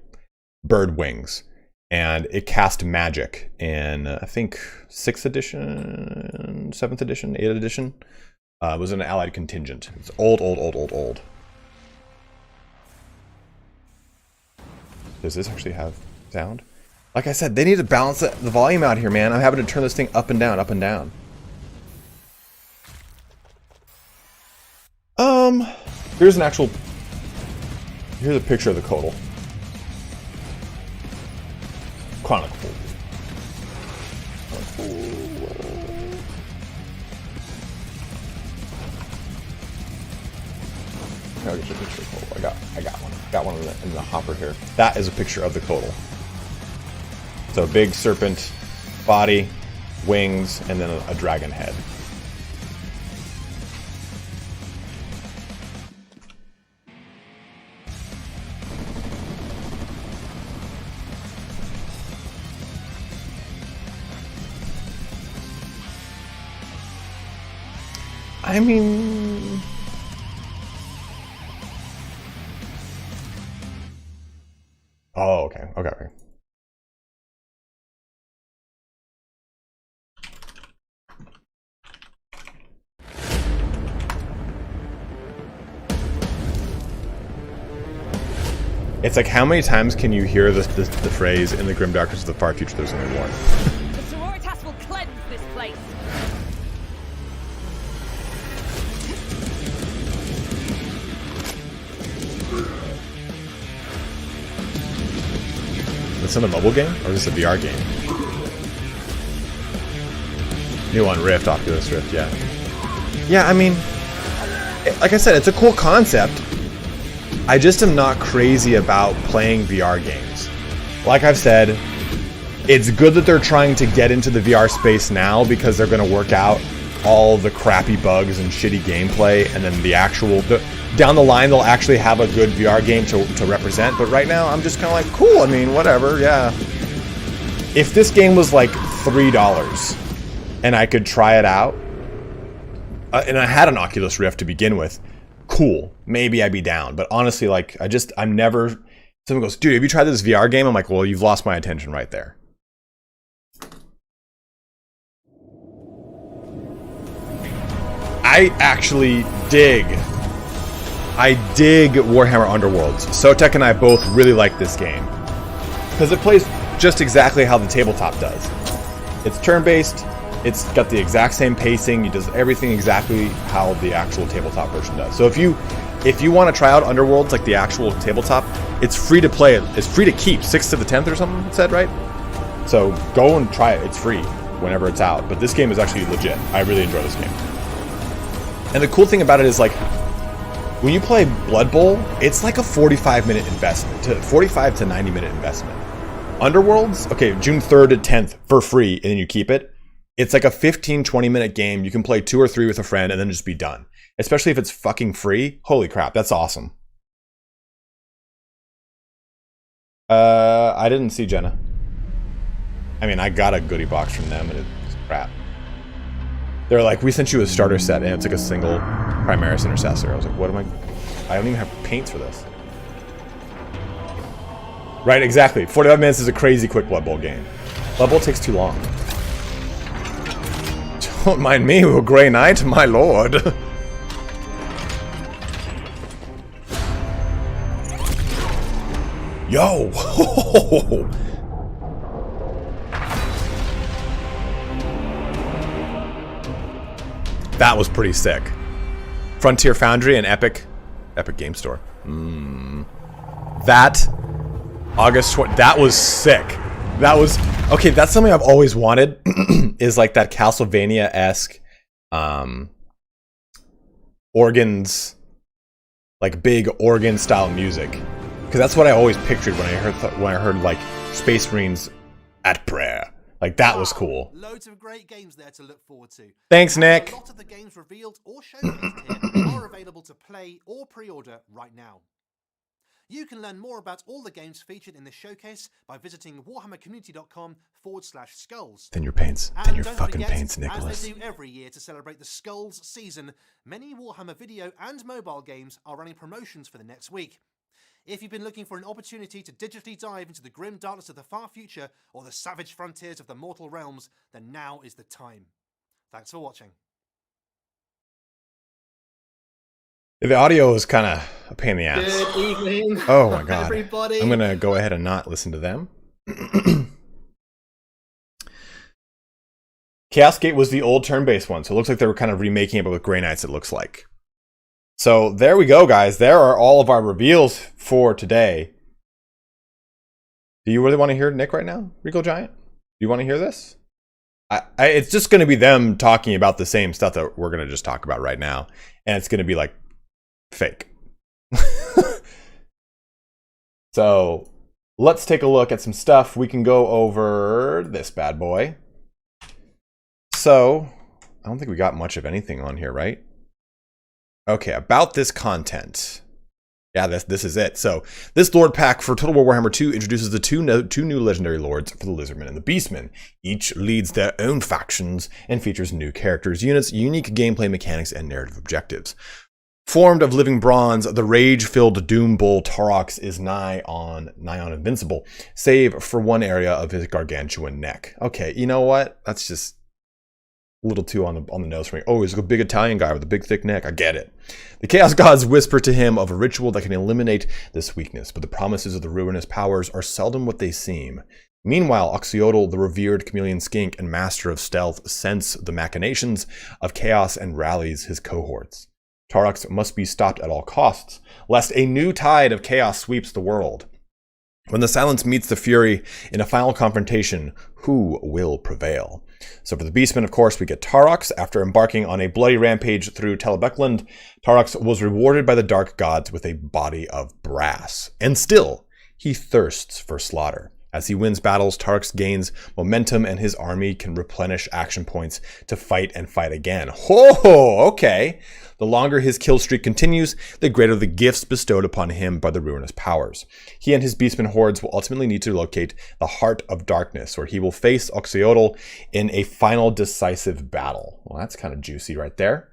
bird wings. And it cast magic in, I think, 6th edition, 7th edition, 8th edition. It was an allied contingent. It's old. Does this actually have sound? Like I said, they need to balance the volume out here, man. I'm having to turn this thing up and down, up and down. Here's a picture of the Codal. Chronicle. I'll get you a picture of the Codal. I got one. Got one in the hopper here. That is a picture of the Codal. So big serpent body, wings, and then a dragon head. I mean, oh, okay. It's like, how many times can you hear the phrase, in the grim darkness of the far future there's only one? The sororitas will cleanse this place. Is this a mobile game, or is this a VR game? New on Rift, Oculus Rift, yeah. Yeah, I mean, like I said, it's a cool concept. I just am not crazy about playing VR games. Like I've said, it's good that they're trying to get into the VR space now because they're going to work out all the crappy bugs and shitty gameplay, and then down the line they'll actually have a good VR game to represent. But right now I'm just kind of like, cool, I mean, whatever, yeah. If this game was like $3 and I could try it out, and I had an Oculus Rift to begin with, cool, maybe I'd be down. But honestly, like, I'm never, someone goes, dude, have you tried this VR game? I'm like, well, you've lost my attention right there. I actually dig Warhammer Underworlds. Sotek and I both really like this game because it plays just exactly how the tabletop does. It's turn-based. It's got the exact same pacing. It does everything exactly how the actual tabletop version does. So if you want to try out Underworlds, like the actual tabletop, it's free to play. It's free to keep. 6th to the 10th or something it said, right? So go and try it. It's free whenever it's out. But this game is actually legit. I really enjoy this game. And the cool thing about it is, like, when you play Blood Bowl, it's like a 45-minute investment, 45 to 90-minute investment. Underworlds, okay, June 3rd to 10th for free, and then you keep it. It's like a 15-20-minute game. You can play 2 or 3 with a friend and then just be done. Especially if it's fucking free. Holy crap, that's awesome. I didn't see Jenna. I mean, I got a goodie box from them, and it's crap. They're like, we sent you a starter set, and it's like a single Primaris Intercessor. I was like, what am I don't even have paints for this. Right, exactly. 45 minutes is a crazy quick Blood Bowl game. Blood Bowl takes too long. Don't mind me, O Grey Knight, my lord. Yo! That was pretty sick. Frontier Foundry and Epic Epic Game Store. That August 20, that was sick. That was okay. That's something I've always wanted. Is like that Castlevania-esque organs, like big organ style music, because that's what I always pictured when I heard like Space Marines at prayer. Like that was cool. Loads of great games there to look forward to. Thanks, Nick. A lot of the games revealed or showcased here are available to play or pre-order right now. You can learn more about all the games featured in this showcase by visiting warhammercommunity.com/skulls. Thin your paints. Thin your fucking paints, Nicholas. As they do every year to celebrate the Skulls season, many Warhammer video and mobile games are running promotions for the next week. If you've been looking for an opportunity to digitally dive into the grim darkness of the far future or the savage frontiers of the mortal realms, then now is the time. Thanks for watching. The audio is kind of a pain in the ass. Good evening. Oh my god. Everybody. I'm going to go ahead and not listen to them. Chaos Gate was the old turn-based one, so it looks like they were kind of remaking it, but with Grey Knights, it looks like. So there we go, guys. There are all of our reveals for today. Do you really want to hear Nick right now, Rico Giant? Do you want to hear this? It's just going to be them talking about the same stuff that we're going to just talk about right now. And it's going to be like fake. So let's take a look at some stuff. We can go over this bad boy. So I don't think we got much of anything on here, right? Okay, about this content. Yeah, this is it. So this Lord pack for Total War Warhammer 2 introduces the two new legendary lords for the Lizardmen and the Beastmen. Each leads their own factions and features new characters, units, unique gameplay mechanics, and narrative objectives. Formed of living bronze, the rage-filled Doom Bull Taurox is nigh on invincible, save for one area of his gargantuan neck. Okay, you know what? That's just a little too on the nose for me. Oh, he's a big Italian guy with a big thick neck. I get it. The Chaos Gods whisper to him of a ritual that can eliminate this weakness, but the promises of the ruinous powers are seldom what they seem. Meanwhile, Oxyotl, the revered chameleon skink and master of stealth, sense the machinations of chaos and rallies his cohorts. Taurox must be stopped at all costs, lest a new tide of chaos sweeps the world. When the silence meets the fury in a final confrontation, who will prevail? So for the Beastmen, of course, we get Taurox. After embarking on a bloody rampage through Telebeckland, Taurox was rewarded by the Dark Gods with a body of brass. And still, he thirsts for slaughter. As he wins battles, Taurox gains momentum and his army can replenish action points to fight and fight again. Ho, okay. The longer his kill streak continues, the greater the gifts bestowed upon him by the ruinous powers. He and his Beastmen hordes will ultimately need to locate the Heart of Darkness, where he will face Oxyotl in a final decisive battle. Well, that's kind of juicy right there.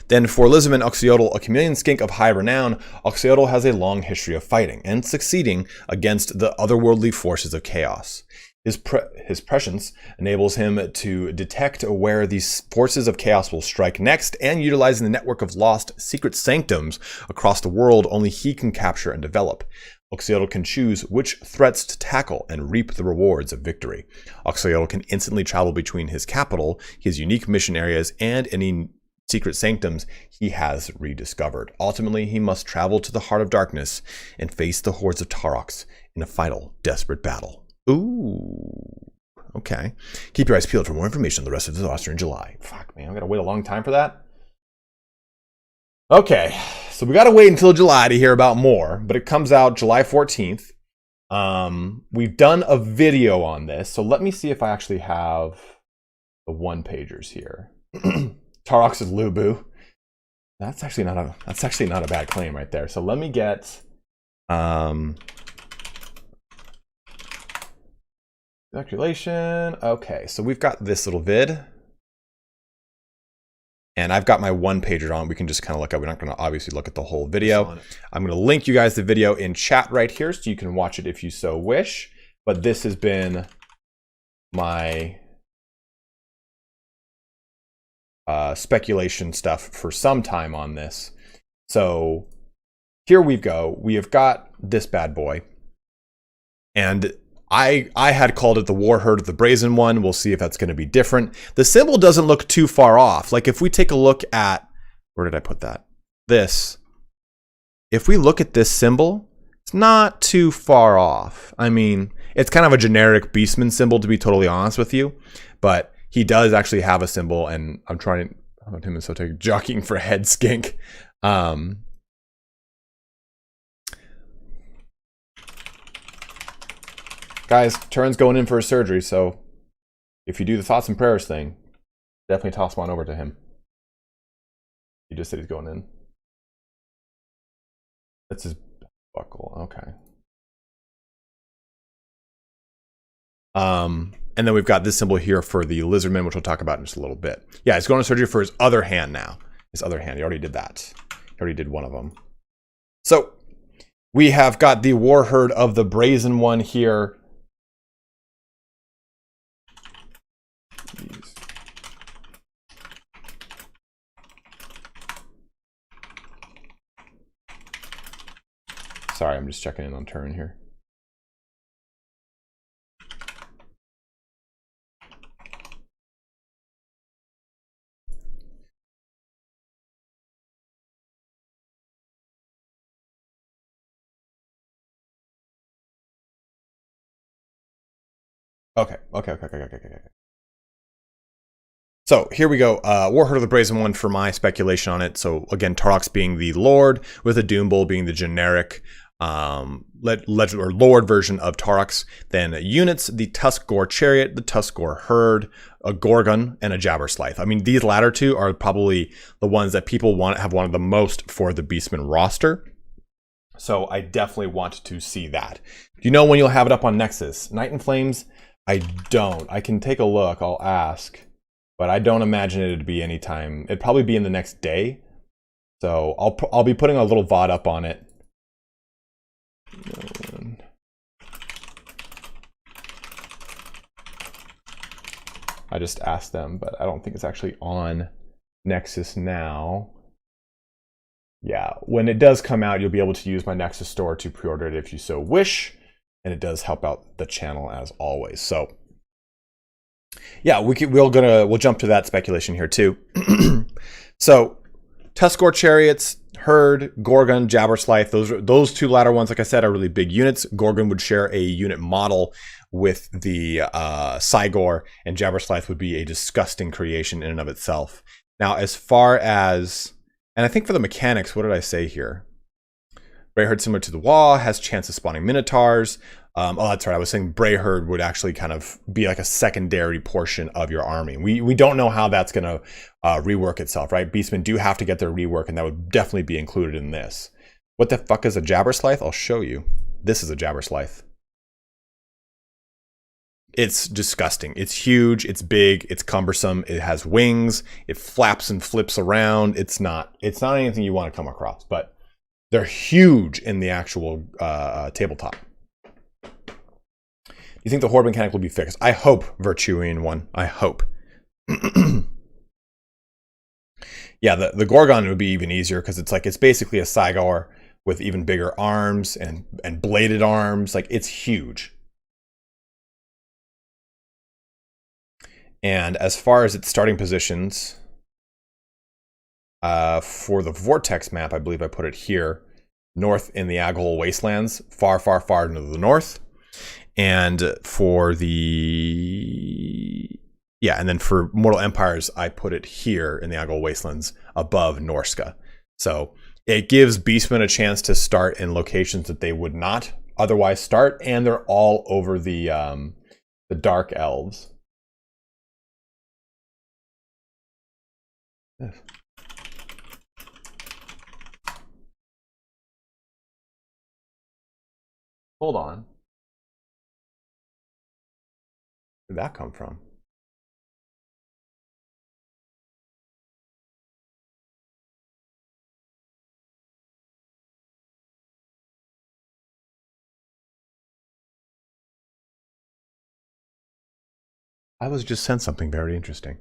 Then for Lizardman Oxyotl, a chameleon skink of high renown, Oxyotl has a long history of fighting and succeeding against the otherworldly forces of chaos. His prescience enables him to detect where these forces of chaos will strike next, and utilizing the network of lost secret sanctums across the world only he can capture and develop. Oxyotl can choose which threats to tackle and reap the rewards of victory. Oxyotl can instantly travel between his capital, his unique mission areas, and any secret sanctums he has rediscovered. Ultimately, he must travel to the Heart of Darkness and face the hordes of Taurox in a final, desperate battle. Ooh, okay. Keep your eyes peeled for more information on the rest of the roster in July. Fuck, man, I'm gonna wait a long time for that. Okay, so we gotta wait until July to hear about more, but it comes out July 14th. We've done a video on this, so let me see if I actually have the one-pagers here. Taurox is Lubu. That's actually not a bad claim right there. So let me get calculation. Okay, so we've got this little vid. And I've got my one-pager on. We can just kind of look at, we're not going to obviously look at the whole video. I'm going to link you guys the video in chat right here so you can watch it if you so wish. But this has been my speculation stuff for some time on this. So here we go. We have got this bad boy. And I had called it the War Herd of the Brazen One. We'll see if that's going to be different. The symbol doesn't look too far off. Like if we take a look at, where did I put that? this, if we look at this symbol, it's not too far off. I mean, it's kind of a generic Beastman symbol, to be totally honest with you, but he does actually have a symbol, and I'm trying to, how about him and Sotek jockeying for head skink. Guys, Turin's going in for a surgery, so if you do the thoughts and prayers thing, definitely toss one over to him. He just said he's going in. That's his buckle, okay. And then we've got this symbol here for the Lizardman, which we'll talk about in just a little bit. Yeah, he's going to surgery for his other hand now. His other hand, he already did that. He already did one of them. So, we have got the Warherd of the Brazen One here. Jeez. Sorry, I'm just checking in on Turin here. Okay. So here we go. Warherd of the Brazen One for my speculation on it. So again, Tarlox being the Lord, with a Doom Bull being the generic legend or Lord version of Tarlox. Then units, the Tuskgore Chariot, the Tuskgore Herd, a Gorgon, and a Jabberslythe. I mean, these latter two are probably the ones that people have wanted the most for the Beastman roster. So I definitely want to see that. Do you know when you'll have it up on Nexus? Night in Flames? I don't. I can take a look. I'll ask. But I don't imagine it'd be any time. It'd probably be in the next day. So I'll be putting a little VOD up on it. I just asked them, but I don't think it's actually on Nexus now. Yeah, when it does come out, you'll be able to use my Nexus store to pre-order it if you so wish. And it does help out the channel as always. So yeah, we'll jump to that speculation here too. So Tuskgore Chariots, Herd, Gorgon, Jabberslythe, those two latter ones, like I said, are really big units. Gorgon would share a unit model with the Cygor, and Jabberslythe would be a disgusting creation in and of itself. Now, as far as, and I think for the mechanics, what did I say here? Brayherd, similar to the Waaagh, has chance of spawning Minotaurs. Oh, that's right. I was saying Brayherd would actually kind of be like a secondary portion of your army. We don't know how that's going to rework itself, right? Beastmen do have to get their rework, and that would definitely be included in this. What the fuck is a Jabberslythe? I'll show you. This is a Jabberslythe. It's disgusting. It's huge. It's big. It's cumbersome. It has wings. It flaps and flips around. It's not anything you want to come across, but they're huge in the actual tabletop. Do you think the Horde mechanic will be fixed? I hope, Virtuian one. I hope. Yeah, the Gorgon would be even easier because it's basically a Cygor with even bigger arms and bladed arms. Like, it's huge. And as far as its starting positions, for the Vortex map, I believe I put it here, north in the Aghol Wastelands, far, far, far into the north. And for the, yeah, and then for Mortal Empires, I put it here in the Aghol Wastelands above Norska. So it gives Beastmen a chance to start in locations that they would not otherwise start, and they're all over the Dark Elves. Hold on. Where did that come from? I was just sent something very interesting.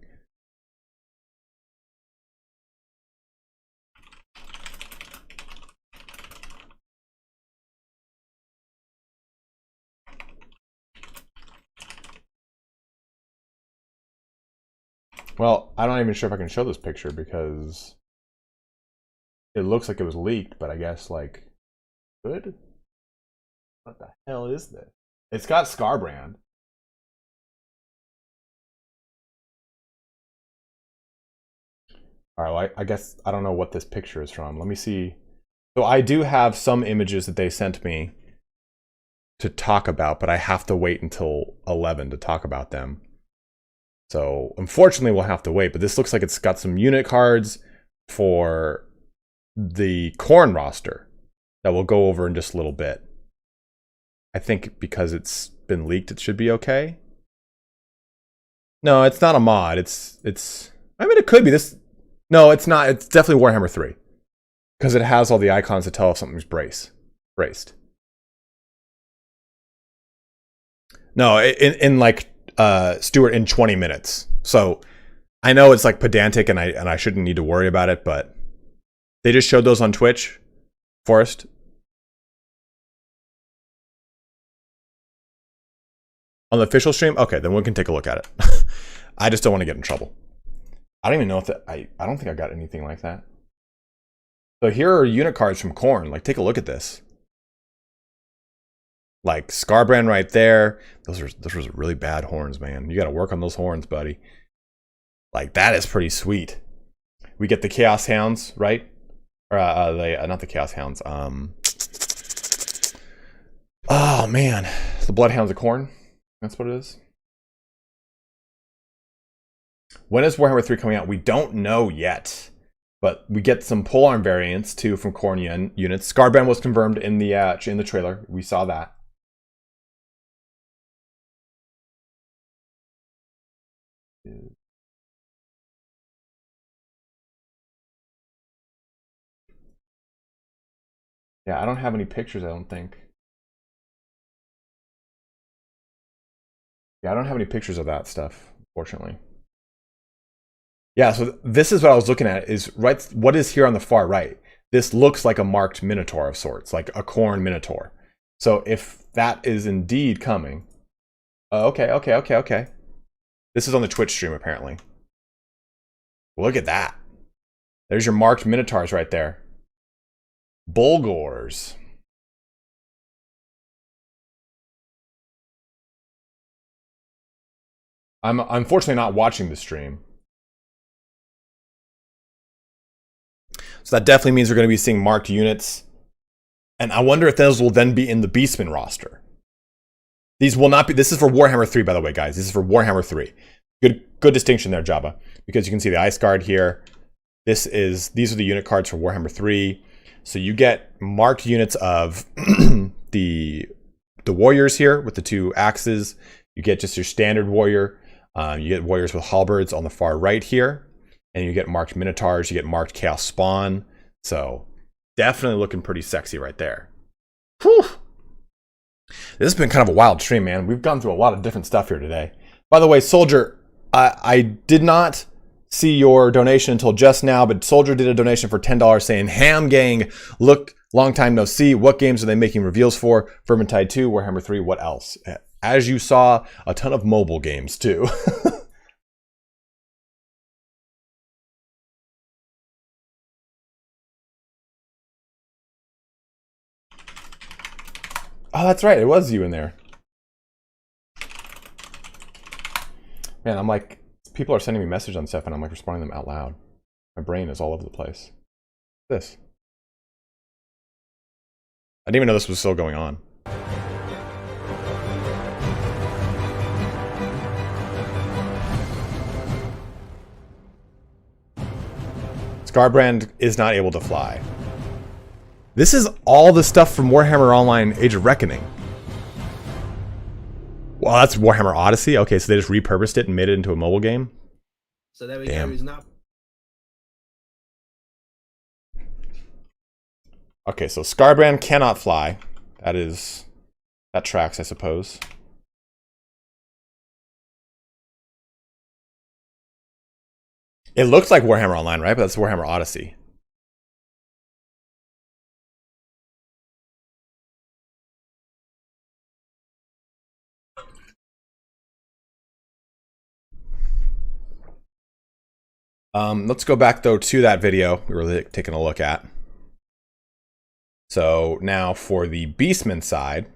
Well, I'm not even sure if I can show this picture because it looks like it was leaked, but I guess like good. What the hell is this? It's got Scarbrand. All right, well, I guess I don't know what this picture is from. Let me see. So I do have some images that they sent me to talk about, but I have to wait until 11 to talk about them. So unfortunately, we'll have to wait. But this looks like it's got some unit cards for the Khorne roster that we'll go over in just a little bit. I think because it's been leaked, it should be okay. No, it's not a mod. It's. I mean, it could be this. No, it's not. It's definitely Warhammer 3 because it has all the icons to tell if something's braced. No, in like Stuart, in 20 minutes. So I know it's like pedantic, and I shouldn't need to worry about it, but they just showed those on Twitch. Forrest. On the official stream? Okay, then we can take a look at it. I just don't want to get in trouble. I don't even know if I don't think I got anything like that. So here are unit cards from Khorne. Like, take a look at this. Like, Scarbrand right there. Those are really bad horns, man. You got to work on those horns, buddy. Like, that is pretty sweet. We get the Chaos Hounds, right? Or not the Chaos Hounds. Oh man, the Bloodhounds of Khorne. That's what it is. When is Warhammer 3 coming out? We don't know yet. But we get some polearm variants too from Khorne units. Scarbrand was confirmed in the trailer. We saw that. Yeah, I don't have any pictures, I don't think. Yeah, I don't have any pictures of that stuff, unfortunately. Yeah, so this is what I was looking at, is right. What is here on the far right? This looks like a marked Minotaur of sorts, like a Khorne Minotaur. So if that is indeed coming... Okay. This is on the Twitch stream, apparently. Look at that. There's your marked Minotaurs right there. Bulgors. I'm unfortunately not watching the stream. So that definitely means we're going to be seeing marked units. And I wonder if those will then be in the Beastman roster. These will not be... This is for Warhammer 3, by the way, guys. This is for Warhammer 3. Good distinction there, Jabba. Because you can see the Ice Guard here. These are the unit cards for Warhammer 3. So you get marked units of the warriors here with the 2 axes. You get just your standard warrior. You get warriors with halberds on the far right here. And you get marked Minotaurs. You get marked Chaos Spawn. So definitely looking pretty sexy right there. Whew. This has been kind of a wild stream, man. We've gone through a lot of different stuff here today. By the way, Soldier, I did not see your donation until just now, but Soldier did a donation for $10 saying, Ham Gang, look, long time no see. What games are they making reveals for? Vermintide 2, Warhammer 3, what else? As you saw, a ton of mobile games too. Oh, that's right. It was you in there. Man, I'm like, people are sending me messages on stuff and I'm like responding to them out loud. My brain is all over the place. This. I didn't even know this was still going on. Scarbrand is not able to fly. This is all the stuff from Warhammer Online Age of Reckoning. Well, that's Warhammer Odyssey. Okay, so they just repurposed it and made it into a mobile game. So there we go. He's not. Okay, so Scarbrand cannot fly. That tracks, I suppose. It looks like Warhammer Online, right? But that's Warhammer Odyssey. Let's go back though to that video we were taking a look at. So now for the Beastman side,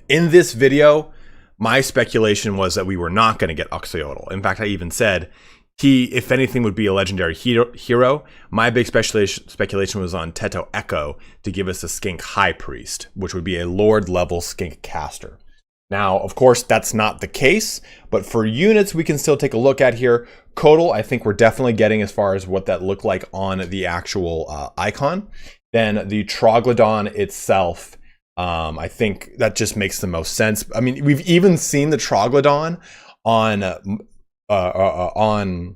in this video, my speculation was that we were not going to get Oxyotl. In fact, I even said he, if anything, would be a legendary hero. My big speculation was on Teto Echo to give us a Skink High Priest, which would be a Lord level Skink caster. Now, of course, that's not the case, but for units we can still take a look at here. Kotal, I think we're definitely getting as far as what that looked like on the actual icon. Then the Troglodon itself, I think that just makes the most sense. I mean, we've even seen the Troglodon on the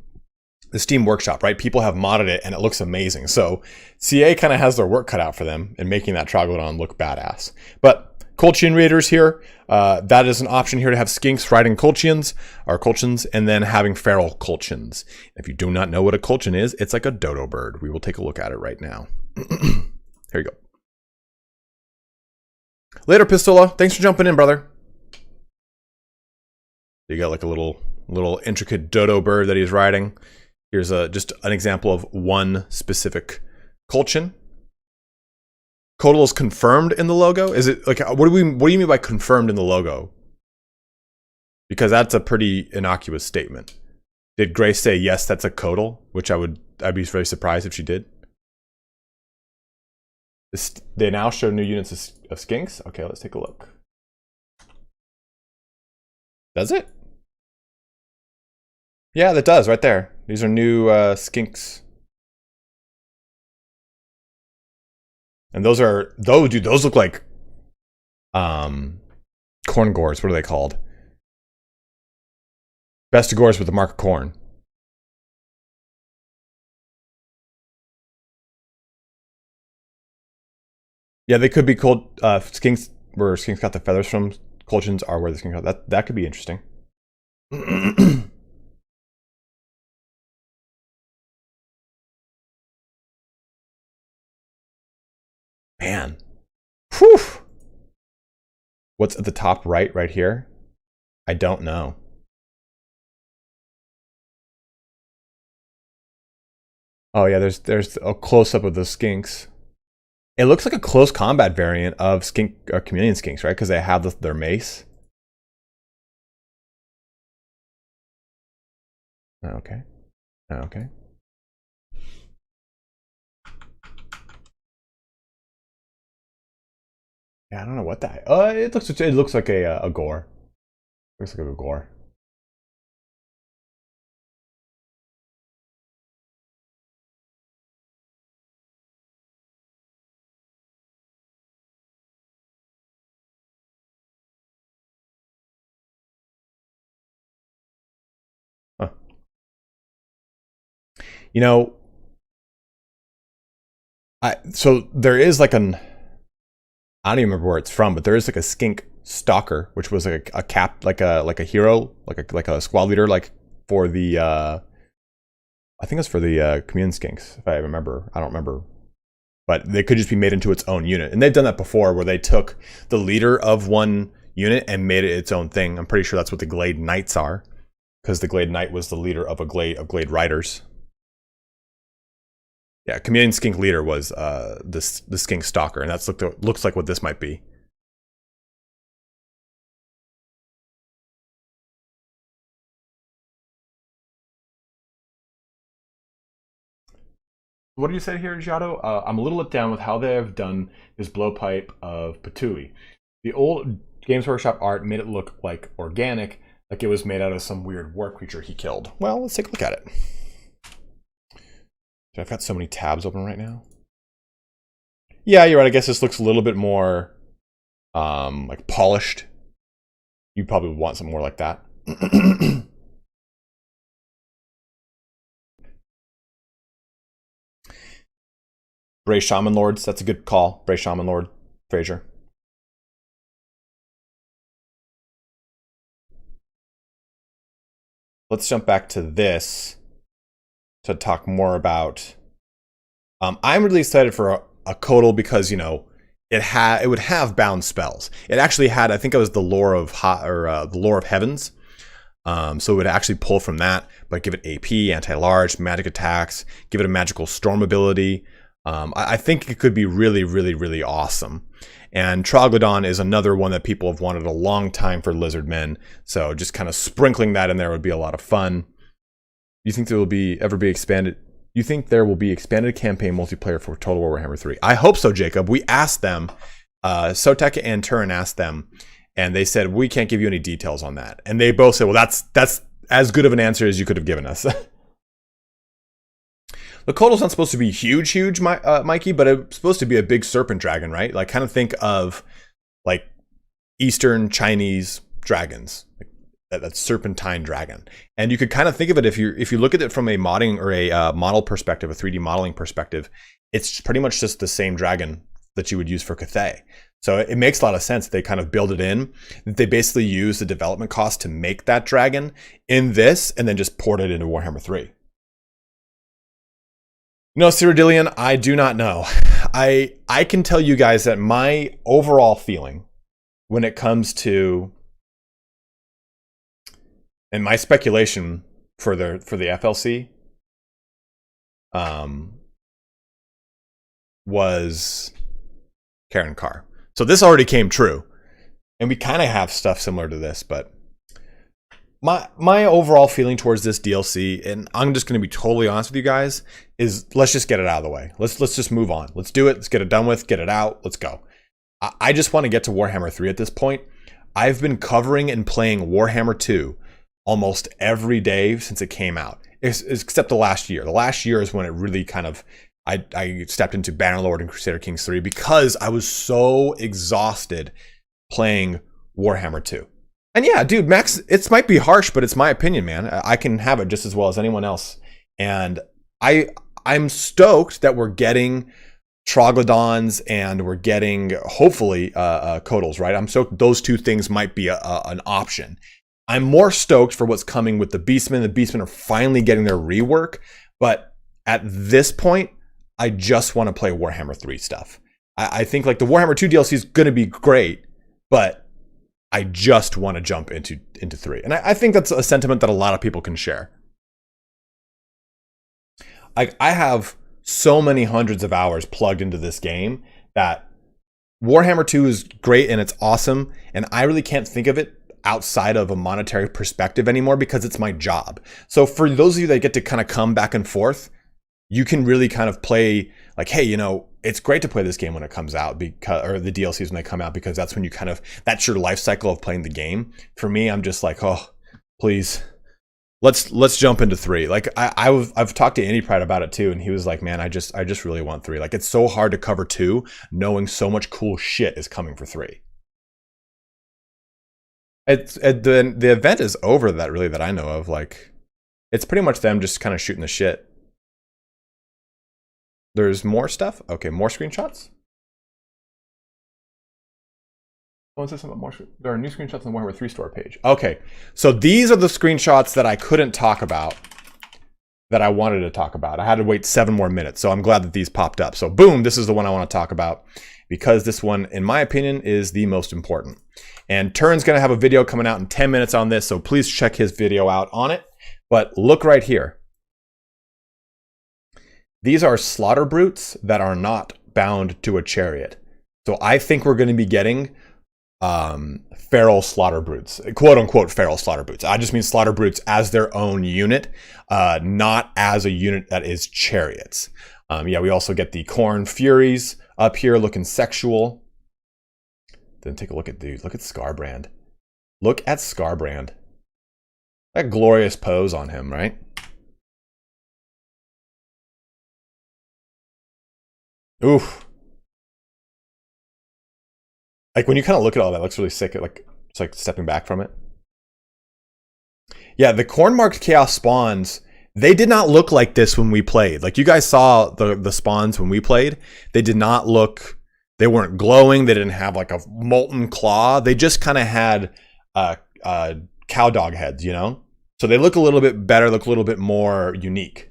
Steam Workshop, right? People have modded it and it looks amazing. So CA kind of has their work cut out for them in making that Troglodon look badass. But Colchian Raiders here, that is an option here to have Skinks riding Colchians, or Colchians, and then having feral Colchians. If you do not know what a Colchian is, it's like a dodo bird. We will take a look at it right now. Here you go. Later, Pistola. Thanks for jumping in, brother. You got like a little intricate dodo bird that he's riding. Here's just an example of one specific Colchian. Kotal is confirmed in the logo. Is it like what do you mean by confirmed in the logo? Because that's a pretty innocuous statement. Did Grace say yes, that's a Kotal? Which I'd be very surprised if she did. They now show new units of Skinks. Okay, let's take a look. Does it? Yeah, that does right there. These are new Skinks. And those look like corn gores. What are they called? Bestigores with the mark of corn. Yeah, they could be called Skinks, where Skinks got the feathers from. Colchians are where the Skinks got. That could be interesting. Man. Whew. What's at the top right here? I don't know. Oh yeah, there's a close-up of the Skinks. It looks like a close combat variant of Skink or Chameleon Skinks, right? Because they have their mace. Okay. Okay. Yeah, I don't know what that. It looks like a gore. Looks like a gore. Huh. You know, so there is like an. I don't even remember where it's from, but there is like a Skink Stalker, which was like a cap, like a hero, like a squad leader, like for the I think it's for the Chameleon Skinks, if I remember. I don't remember, but they could just be made into its own unit, and they've done that before, where they took the leader of one unit and made it its own thing. I'm pretty sure that's what the Glade Knights are, because the Glade Knight was the leader of Glade Riders. Yeah, Chameleon Skink leader was the Skink Stalker, and that's looks like what this might be. What do you say here, Giotto? I'm a little let down with how they have done this blowpipe of Patui. The old Games Workshop art made it look like organic, like it was made out of some weird war creature he killed. Well, let's take a look at it. I've got so many tabs open right now. Yeah, you're right. I guess this looks a little bit more like polished. You probably would want something more like that. Bray Shaman Lords, that's a good call. Bray Shaman Lord, Fraser. Let's jump back to this to talk more about. I'm really excited for a Kotal because, you know, it would have bound spells. It actually had, I think it was the lore of the lore of heavens. So it would actually pull from that. but give it AP, anti-large, magic attacks, give it a magical storm ability. I think it could be really, really, really awesome. And Troglodon is another one that people have wanted a long time for Lizardmen. So just kind of sprinkling that in there would be a lot of fun. You think there will be expanded? You think there will be expanded campaign multiplayer for Total War Warhammer 3? I hope so, Jacob. We asked them. Sotek and Turin asked them, and they said we can't give you any details on that. And they both said, well, that's as good of an answer as you could have given us. The Kotal's not supposed to be huge, Mikey, but it's supposed to be a big serpent dragon, right? Like, kind of think of like Eastern Chinese dragons, like that serpentine dragon. And you could kind of think of it if you look at it from a modding or a model perspective, a 3D modeling perspective, it's pretty much just the same dragon that you would use for Cathay. So it makes a lot of sense. They kind of build it in. They basically use the development cost to make that dragon in this, and then just port it into Warhammer 3. No, Cyrodiilian, I do not know. I can tell you guys that my overall feeling when it comes to, and my speculation for the FLC was Karen Carr. So this already came true. And we kind of have stuff similar to this, but my overall feeling towards this DLC, and I'm just going to be totally honest with you guys, is let's just get it out of the way. Let's just move on. Let's do it. Let's get it done with. Get it out. Let's go. I just want to get to Warhammer 3 at this point. I've been covering and playing Warhammer 2 almost every day since it came out, except the last year. The last year is when it really kind of, I stepped into Bannerlord and Crusader Kings 3 because I was so exhausted playing Warhammer 2. And yeah, dude, Max, it might be harsh, but it's my opinion, man. I can have it just as well as anyone else. And I'm stoked that we're getting Troglodons and we're getting, hopefully, Kotals, right? I'm stoked those two things might be an option. I'm more stoked for what's coming with the Beastmen. The Beastmen are finally getting their rework. But at this point, I just want to play Warhammer 3 stuff. I think like the Warhammer 2 DLC is going to be great, but I just want to jump into 3. And I think that's a sentiment that a lot of people can share. I have so many hundreds of hours plugged into this game that Warhammer 2 is great and it's awesome. And I really can't think of it outside of a monetary perspective anymore because it's my job. So for those of you that get to kind of come back and forth, you can really kind of play like, hey, you know, it's great to play this game when it comes out, because, or the DLCs when they come out, because that's when you kind of, that's your life cycle of playing the game. For me, I'm just like, oh, please, let's jump into 3. Like I've talked to Andy Pride about it too, and he was like, man, I just really want 3. Like it's so hard to cover 2, knowing so much cool shit is coming for 3. The event is over that I know of. Like it's pretty much them just kind of shooting the shit. There's more stuff. Okay, more screenshots. Someone says something more. There are new screenshots on the Warhammer 3 store page. Okay, so these are the screenshots that I couldn't talk about that I wanted to talk about. I had to wait 7 more minutes, so I'm glad that these popped up. So boom, this is the one I want to talk about because this one, in my opinion, is the most important. And Turin's going to have a video coming out in 10 minutes on this, so please check his video out on it. But look right here. These are slaughter brutes that are not bound to a chariot. So I think we're going to be getting feral slaughter brutes, quote unquote feral slaughter brutes. I just mean slaughter brutes as their own unit, not as a unit that is chariots. Yeah, we also get the Khorne Furies up here looking sexual. Then take a look at dude. Look at Scarbrand. Look at Scarbrand. That glorious pose on him, right? Oof. Like when you kind of look at all that, it looks really sick. Like it's like stepping back from it. Yeah, the Khorne marked chaos spawns, they did not look like this when we played. Like you guys saw the spawns when we played. They did not look, they weren't glowing. They didn't have like a molten claw. They just kind of had cow dog heads, you know? So they look a little bit better, look a little bit more unique.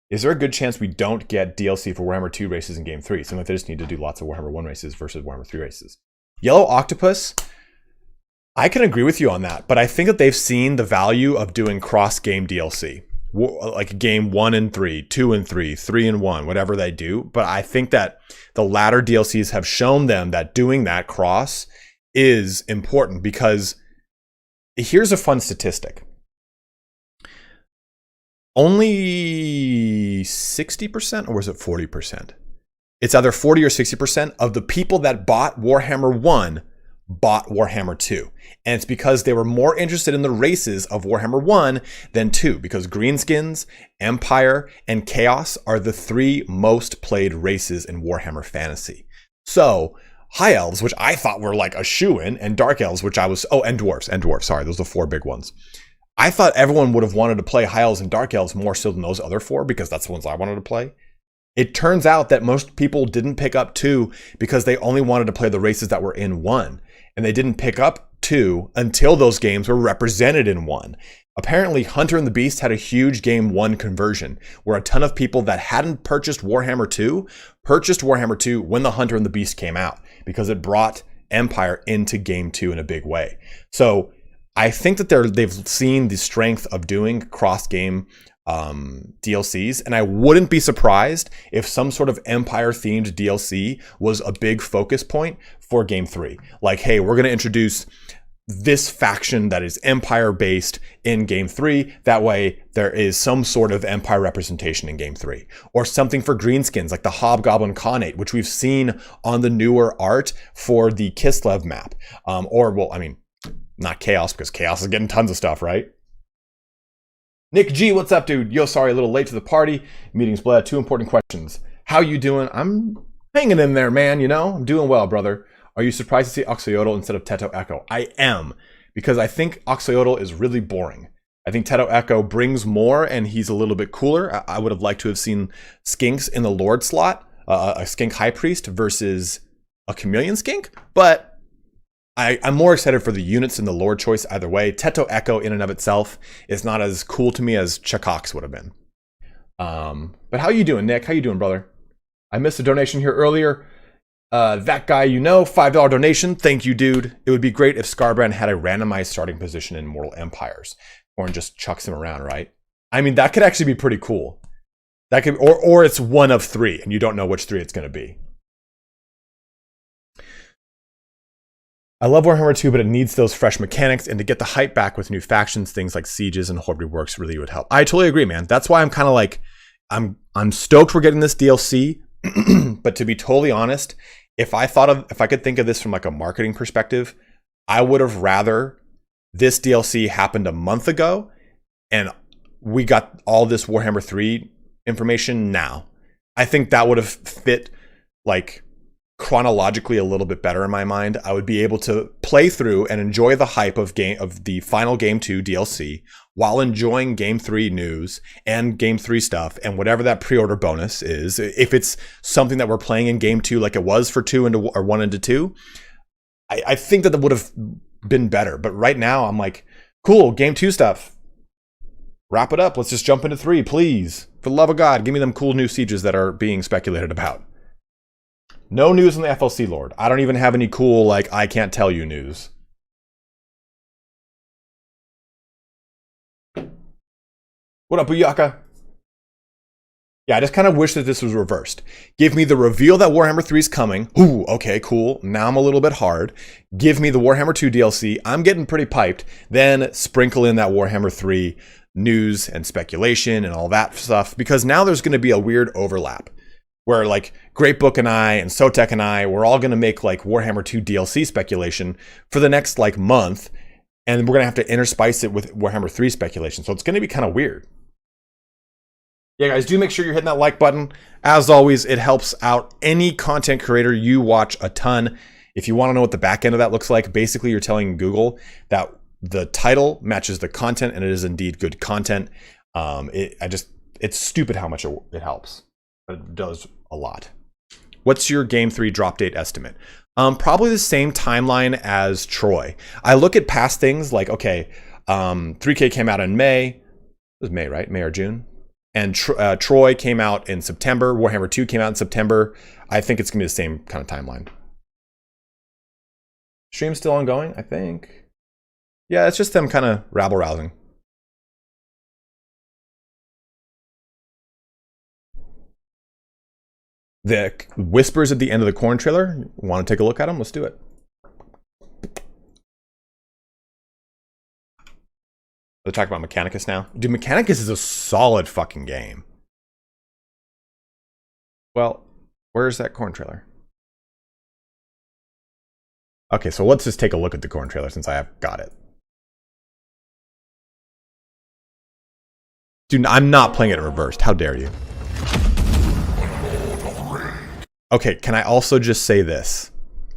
Is there a good chance we don't get DLC for Warhammer 2 races in Game 3? Seems like they just need to do lots of Warhammer 1 races versus Warhammer 3 races. Yellow Octopus? I can agree with you on that, but I think that they've seen the value of doing cross-game DLC. Like game 1 and 3, 2 and 3, 3 and 1, whatever they do. But I think that the latter DLCs have shown them that doing that cross is important, because here's a fun statistic. Only 60%, or was it 40%? It's either 40 or 60% of the people that bought Warhammer 1 bought Warhammer 2. And it's because they were more interested in the races of Warhammer 1 than 2, because Greenskins, Empire, and Chaos are the 3 most played races in Warhammer Fantasy. So High Elves, which I thought were like a shoo-in, and Dark Elves, which I was, and Dwarves, sorry, those are the 4 big ones. I thought everyone would have wanted to play High Elves and Dark Elves more so than those other 4, because that's the ones I wanted to play. It turns out that most people didn't pick up 2 because they only wanted to play the races that were in 1. And they didn't pick up 2 until those games were represented in 1. Apparently, Hunter and the Beast had a huge game 1 conversion, where a ton of people that hadn't purchased Warhammer 2 purchased Warhammer 2 when the Hunter and the Beast came out, because it brought Empire into game 2 in a big way. So I think that they've seen the strength of doing cross-game DLCs, and I wouldn't be surprised if some sort of Empire-themed DLC was a big focus point for Game 3. Like, hey, we're going to introduce this faction that is Empire-based in Game 3. That way, there is some sort of Empire representation in Game 3. Or something for Greenskins, like the Hobgoblin Khanate, which we've seen on the newer art for the Kislev map. Not Chaos, because Chaos is getting tons of stuff, right? Nick G, what's up, dude? Yo, sorry, a little late to the party. Meeting's bled. 2 important questions. How you doing? I'm hanging in there, man, you know? I'm doing well, brother. Are you surprised to see Oxyotl instead of Teto Echo? I am, because I think Oxyotl is really boring. I think Teto Echo brings more, and he's a little bit cooler. I would have liked to have seen Skinks in the Lord slot, a Skink High Priest versus a Chameleon Skink, but I'm more excited for the units in the Lord choice either way. Teto Echo in and of itself is not as cool to me as Chacox would have been. But how you doing, Nick? How you doing, brother? I missed a donation here earlier. That guy, you know, $5 donation. Thank you, dude. It would be great if Scarbrand had a randomized starting position in Mortal Empires, or just chucks him around, right? I mean, that could actually be pretty cool. That could, or it's one of 3, and you don't know which 3 it's going to be. I love Warhammer 2, but it needs those fresh mechanics, and to get the hype back with new factions, things like Sieges and Horde Reworks really would help. I totally agree, man. That's why I'm kind of like, I'm stoked we're getting this DLC, but to be totally honest, if I could think of this from like a marketing perspective, I would have rather this DLC happened a month ago, and we got all this Warhammer 3 information now. I think that would have fit like chronologically a little bit better in my mind. I would be able to play through and enjoy the hype of the final Game 2 DLC while enjoying Game 3 news and Game 3 stuff and whatever that pre-order bonus is. If it's something that we're playing in Game 2 like it was for 1 into 2, I think that would have been better. But right now I'm like, cool, Game 2 stuff. Wrap it up. Let's just jump into 3, please. For the love of God, give me them cool new sieges that are being speculated about. No news on the FLC Lord. I don't even have any cool, like, I can't tell you news. What up, Booyaka? Yeah, I just kind of wish that this was reversed. Give me the reveal that Warhammer 3 is coming. Ooh, okay, cool. Now I'm a little bit hard. Give me the Warhammer 2 DLC. I'm getting pretty piped. Then sprinkle in that Warhammer 3 news and speculation and all that stuff. Because now there's going to be a weird overlap, where like Great Book and I and Sotek and I, we're all going to make like Warhammer 2 DLC speculation for the next like month. And we're going to have to interspice it with Warhammer 3 speculation. So it's going to be kind of weird. Yeah, guys, do make sure you're hitting that like button. As always, it helps out any content creator you watch a ton. If you want to know what the back end of that looks like, basically you're telling Google that the title matches the content and it is indeed good content. It's stupid how much it helps. It does a lot. What's your Game 3 drop date estimate? Probably the same timeline as Troy. I look at past things like, okay, 3K came out in May. It was May, right? May or June? And Troy came out in September. Warhammer 2 came out in September. I think it's going to be the same kind of timeline. Stream's still ongoing, I think. Yeah, it's just them kind of rabble-rousing. The whispers at the end of the corn trailer. Want to take a look at them? Let's do it. They're talking about Mechanicus now. Dude, Mechanicus is a solid fucking game. Well, where's that corn trailer? Okay, so let's just take a look at the corn trailer since I have got it. Dude, I'm not playing it reversed. How dare you? Okay, can I also just say this?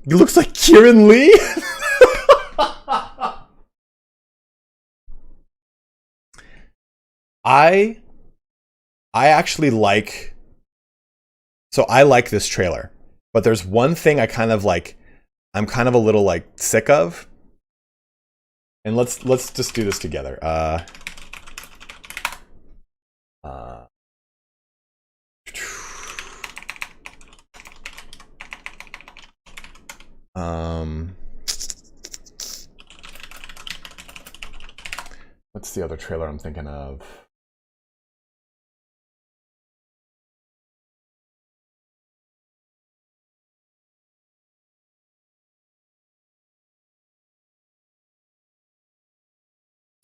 He looks like Kieran Lee. I actually like, so I like this trailer, but there's one thing I kind of like, I'm kind of a little like sick of. And let's just do this together. What's the other trailer I'm thinking of?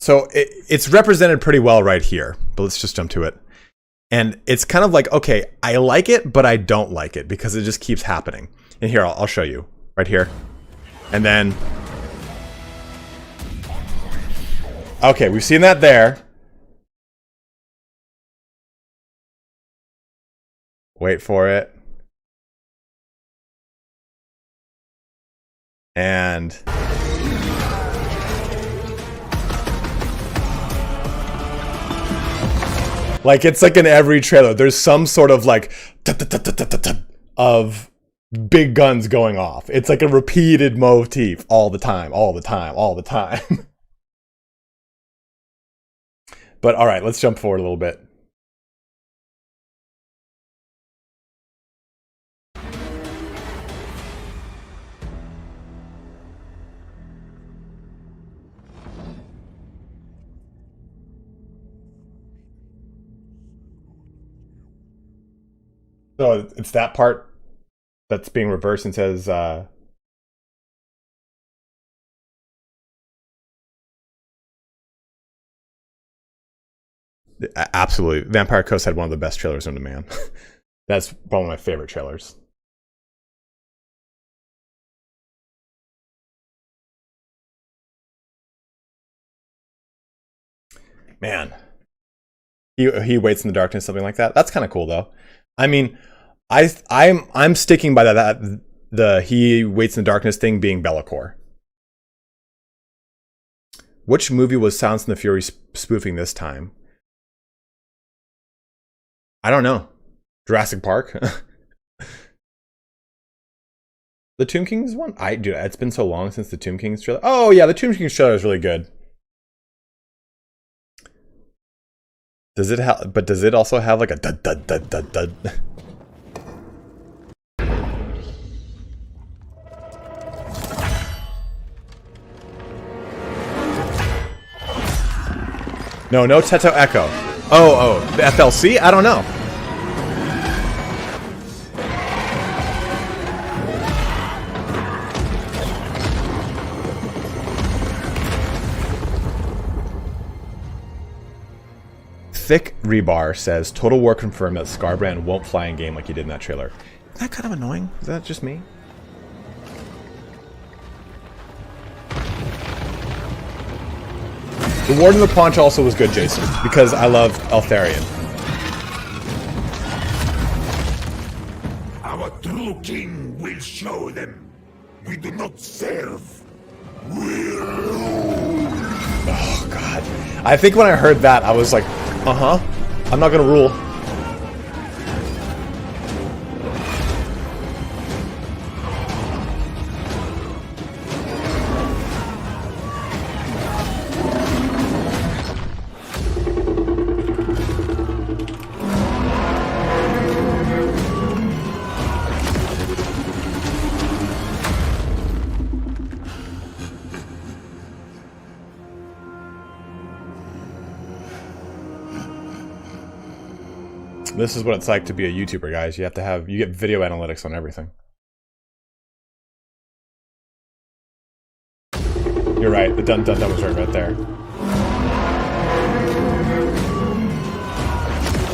So it's represented pretty well right here, but let's just jump to it. And it's kind of like, okay, I like it, but I don't like it because it just keeps happening. And here, I'll show you right here. And then, okay, we've seen that there. Wait for it. And like, it's like in every trailer, there's some sort of like of big guns going off. It's like a repeated motif all the time, all the time, all the time. But all right, let's jump forward a little bit. So it's that part that's being reversed and says, absolutely. Vampire Coast had one of the best trailers on demand. That's one of my favorite trailers. Man. He waits in the darkness, something like that. That's kind of cool though. I mean, I'm sticking by that the he waits in the darkness thing being Bellacore. Which movie was Sounds and the Fury spoofing this time? I don't know. Jurassic Park. The Tomb Kings one? Dude, it's been so long since the Tomb Kings trailer. Oh yeah, the Tomb Kings trailer is really good. Does it have? But does it also have like a dud dud dud dud dud? No, no Teto Echo. Oh, the FLC? I don't know. Thick Rebar says, Total War confirmed that Scarbrand won't fly in game like he did in that trailer. Is that kind of annoying? Is that just me? The Warden of the Paunch also was good, Jason, because I love Eltharion. Our true king will show them. We do not serve. We rule. Oh, God. I think when I heard that, I was like, uh-huh. I'm not gonna rule. This is what it's like to be a YouTuber, guys. You get video analytics on everything. You're right. The dun dun dun was right there.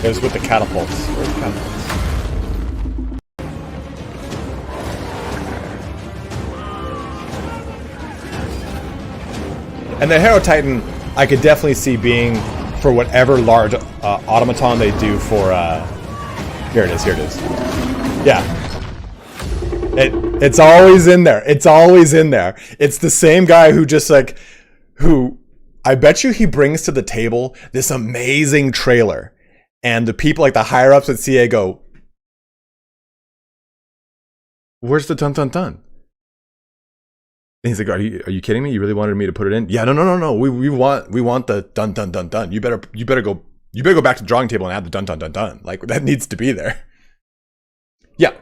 It was with the catapults. Where's the catapults? And the Hero Titan, I could definitely see being for whatever large automaton they do for. Here it is. Here it is. Yeah. It's always in there. It's always in there. It's the same guy who just like, who I bet you he brings to the table this amazing trailer. And the people, like the higher ups at CA go, where's the dun dun dun? And he's like, are you kidding me? You really wanted me to put it in? Yeah, no. We want the dun dun dun dun. You better go back to the drawing table and add the dun dun dun dun. Like that needs to be there. Yeah.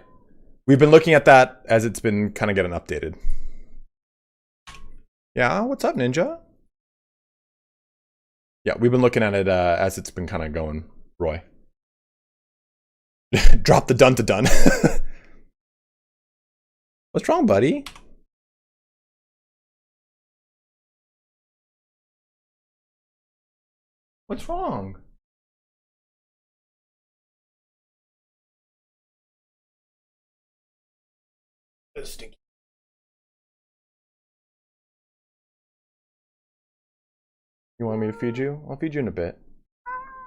We've been looking at that as it's been kind of getting updated. Yeah, what's up, Ninja? Yeah, we've been looking at it as it's been kind of going. Roy. Drop the dun to dun. What's wrong, buddy? What's wrong? Stinky. You want me to feed you? I'll feed you in a bit.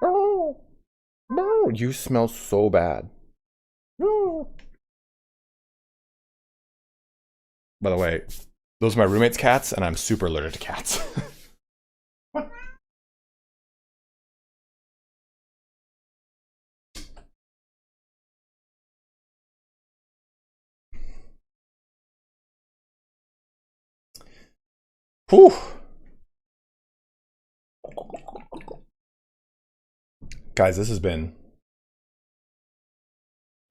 Oh. No, you smell so bad. No. By the way, those are my roommate's cats, and I'm super allergic to cats. Whew. Guys, this has been...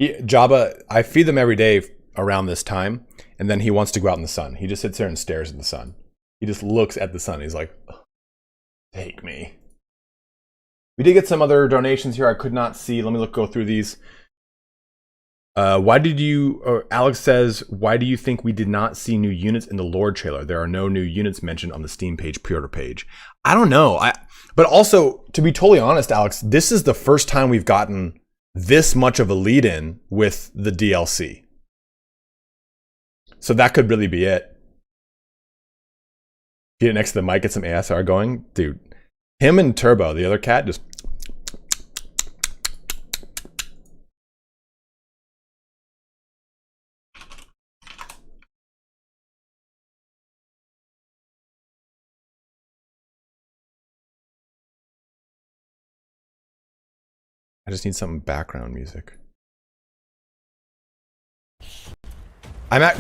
Jabba, I feed them every day around this time, and then he wants to go out in the sun. He just sits there and stares at the sun. He just looks at the sun. He's like, take me. We did get some other donations here I could not see. Let me go through these. Alex says, why do you think we did not see new units in the lore trailer? There are no new units mentioned on the Steam page pre-order page. I don't know. But also, to be totally honest, Alex, this is the first time we've gotten this much of a lead in with the DLC. So that could really be it. Get it next to the mic, get some ASR going. Dude, him and Turbo, the other cat, just... I just need some background music.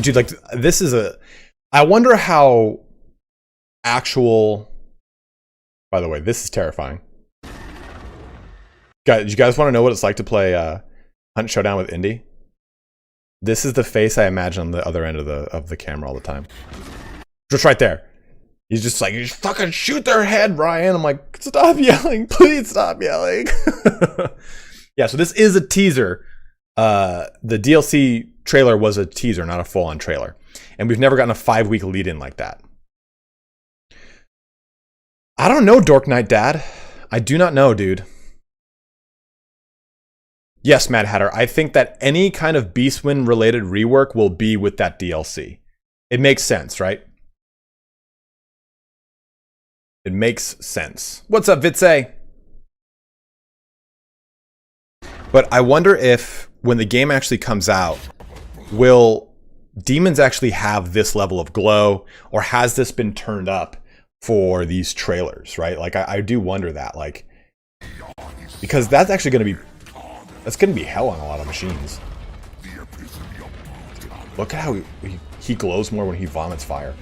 Dude, like, this is I wonder how actual... By the way, this is terrifying. Guys, you guys want to know what it's like to play Hunt Showdown with Indy? This is the face I imagine on the other end of the camera all the time. Just right there. He's just like, you just fucking shoot their head, Ryan. I'm like, stop yelling. Please stop yelling. Yeah, so this is a teaser. The DLC trailer was a teaser, not a full-on trailer. And we've never gotten a 5-week lead-in like that. I don't know, Dork Knight Dad. I do not know, dude. Yes, Mad Hatter. I think that any kind of Beastwind-related rework will be with that DLC. It makes sense, right? It makes sense. What's up, Vitse? But I wonder if, when the game actually comes out, will demons actually have this level of glow, or has this been turned up for these trailers, right? Like, I do wonder that, like, because that's actually going to be hell on a lot of machines. Look at how he glows more when he vomits fire.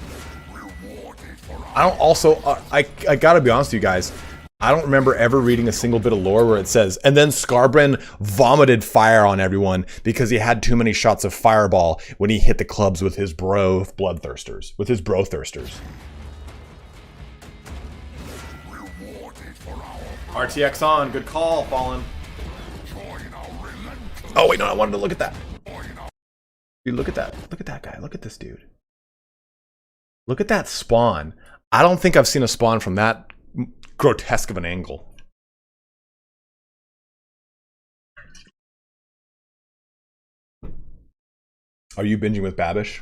I don't also, I gotta be honest with you guys, I don't remember ever reading a single bit of lore where it says, and then Scarbrand vomited fire on everyone because he had too many shots of fireball when he hit the clubs with his bloodthirsters, with his bro-thirsters. RTX on, good call, Fallen. Oh wait, no, I wanted to look at that. Dude, look at that. Look at that guy. Look at this dude. Look at that spawn. I don't think I've seen a spawn from that grotesque of an angle. Are you binging with Babish?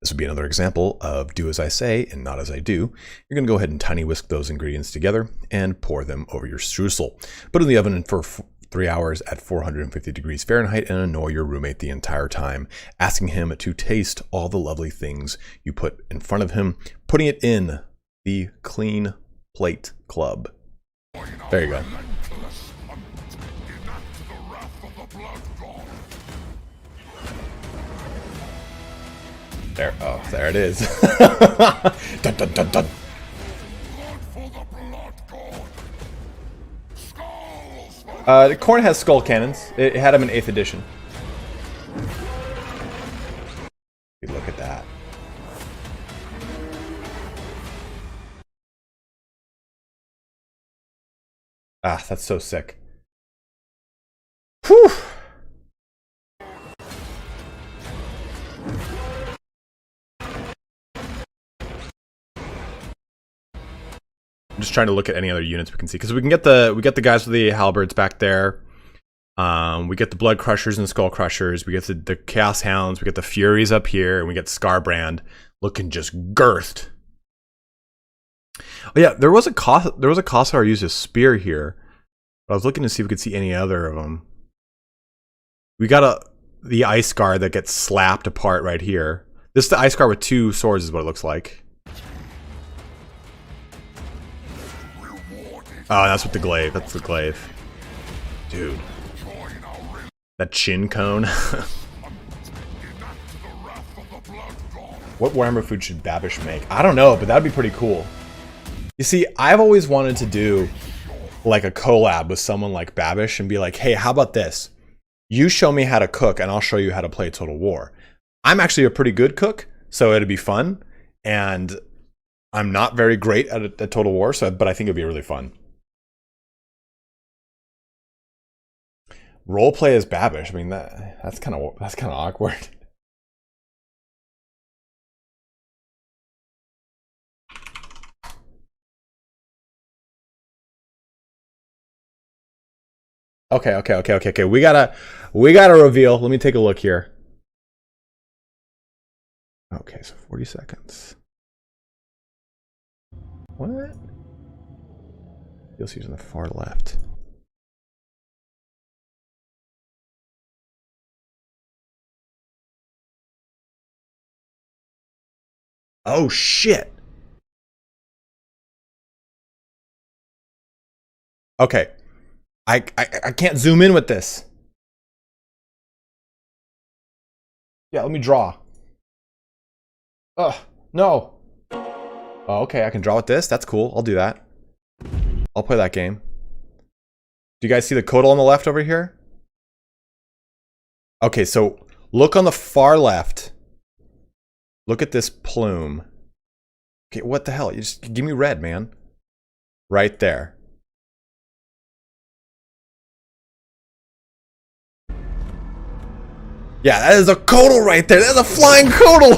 This would be another example of do as I say and not as I do. You're going to go ahead and tiny whisk those ingredients together and pour them over your streusel. Put it in the oven for 3 hours at 450 degrees Fahrenheit and annoy your roommate the entire time, asking him to taste all the lovely things you put in front of him, putting it in the Clean Plate Club. There you go. There, oh, there it is. Dun, dun, dun, dun. The Corn has skull cannons. It had them in 8th edition. Look at that. Ah, that's so sick. Whew. I'm just trying to look at any other units we can see because we get the guys with the halberds back there. We get the blood crushers and skull crushers. We get the chaos hounds. We get the furies up here, and we get Scarbrand looking just girthed. Oh yeah, there was a Kossar used a spear here. But I was looking to see if we could see any other of them. We got the ice guard that gets slapped apart right here. This is the ice guard with 2 swords, is what it looks like. Oh, that's with the glaive. That's the glaive. Dude. That chin cone. What Warhammer food should Babish make? I don't know, but that'd be pretty cool. You see, I've always wanted to do like a collab with someone like Babish and be like, hey, how about this? You show me how to cook and I'll show you how to play Total War. I'm actually a pretty good cook, so it'd be fun. And I'm not very great at Total War, but I think it'd be really fun. Roleplay as Babish. I mean, that's kind of awkward. Okay. We gotta reveal. Let me take a look here. Okay, so 40 seconds. What? You'll see on the far left. Oh shit. Okay. I can't zoom in with this. Yeah, let me draw. Ugh, no. Oh, okay, I can draw with this. That's cool. I'll do that. I'll play that game. Do you guys see the Kodal on the left over here? Okay, so look on the far left. Look at this plume. Okay, what the hell? You just give me red, man. Right there. Yeah, that is a Kodal right there. That's a flying Kodal.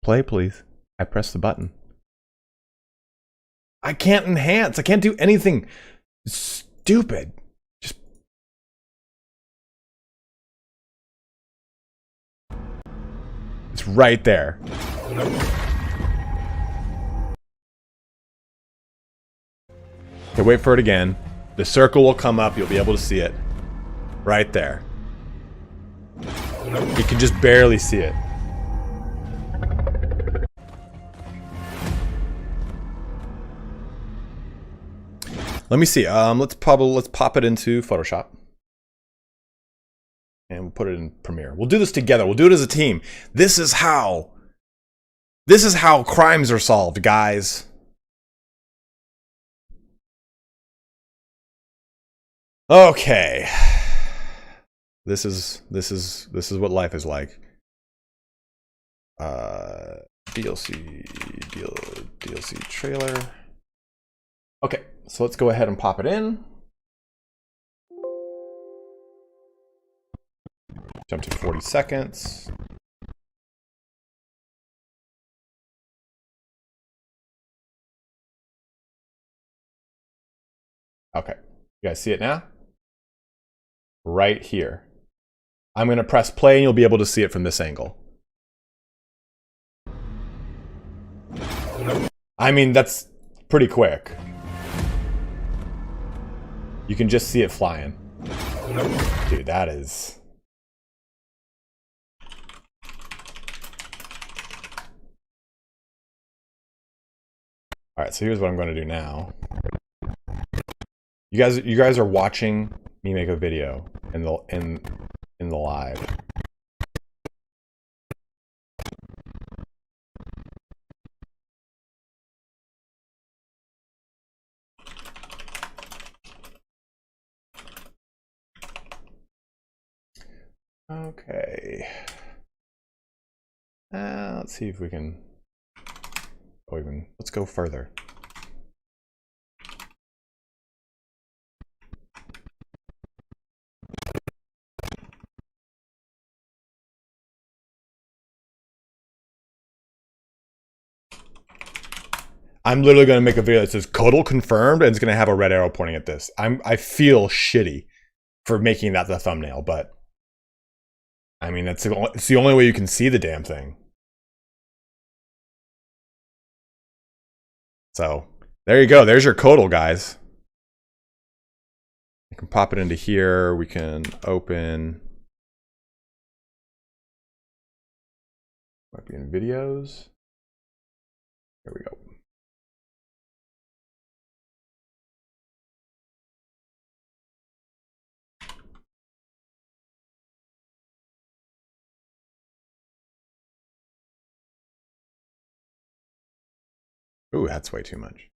Play, please. I pressed the button. I can't enhance. I can't do anything stupid. Just... It's right there. Okay, wait for it again. The circle will come up. You'll be able to see it. Right there. You can just barely see it. Let me see. Let's pop it into Photoshop. And we'll put it in Premiere. We'll do this together. We'll do it as a team. This is how crimes are solved, guys. Okay. This is what life is like. DLC trailer. Okay, so let's go ahead and pop it in. Jump to 40 seconds. Okay, you guys see it now? Right here. I'm going to press play and you'll be able to see it from this angle. I mean, that's pretty quick. You can just see it flying. Dude, that is... Alright, so here's what I'm going to do now. You guys are watching me make a video in the live. Okay. Let's see if we can let's go further. I'm literally going to make a video that says Codal confirmed and it's going to have a red arrow pointing at this. I feel shitty for making that the thumbnail, but I mean, it's the only way you can see the damn thing. So, there you go. There's your Codal, guys. You can pop it into here. We can open... Might be in videos. There we go. Ooh, that's way too much.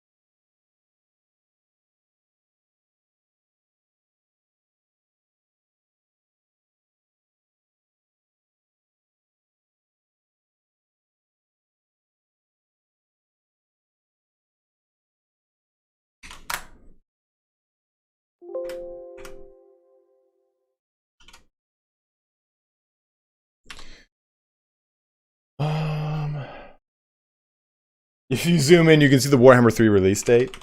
If you zoom in, you can see the Warhammer 3 release date.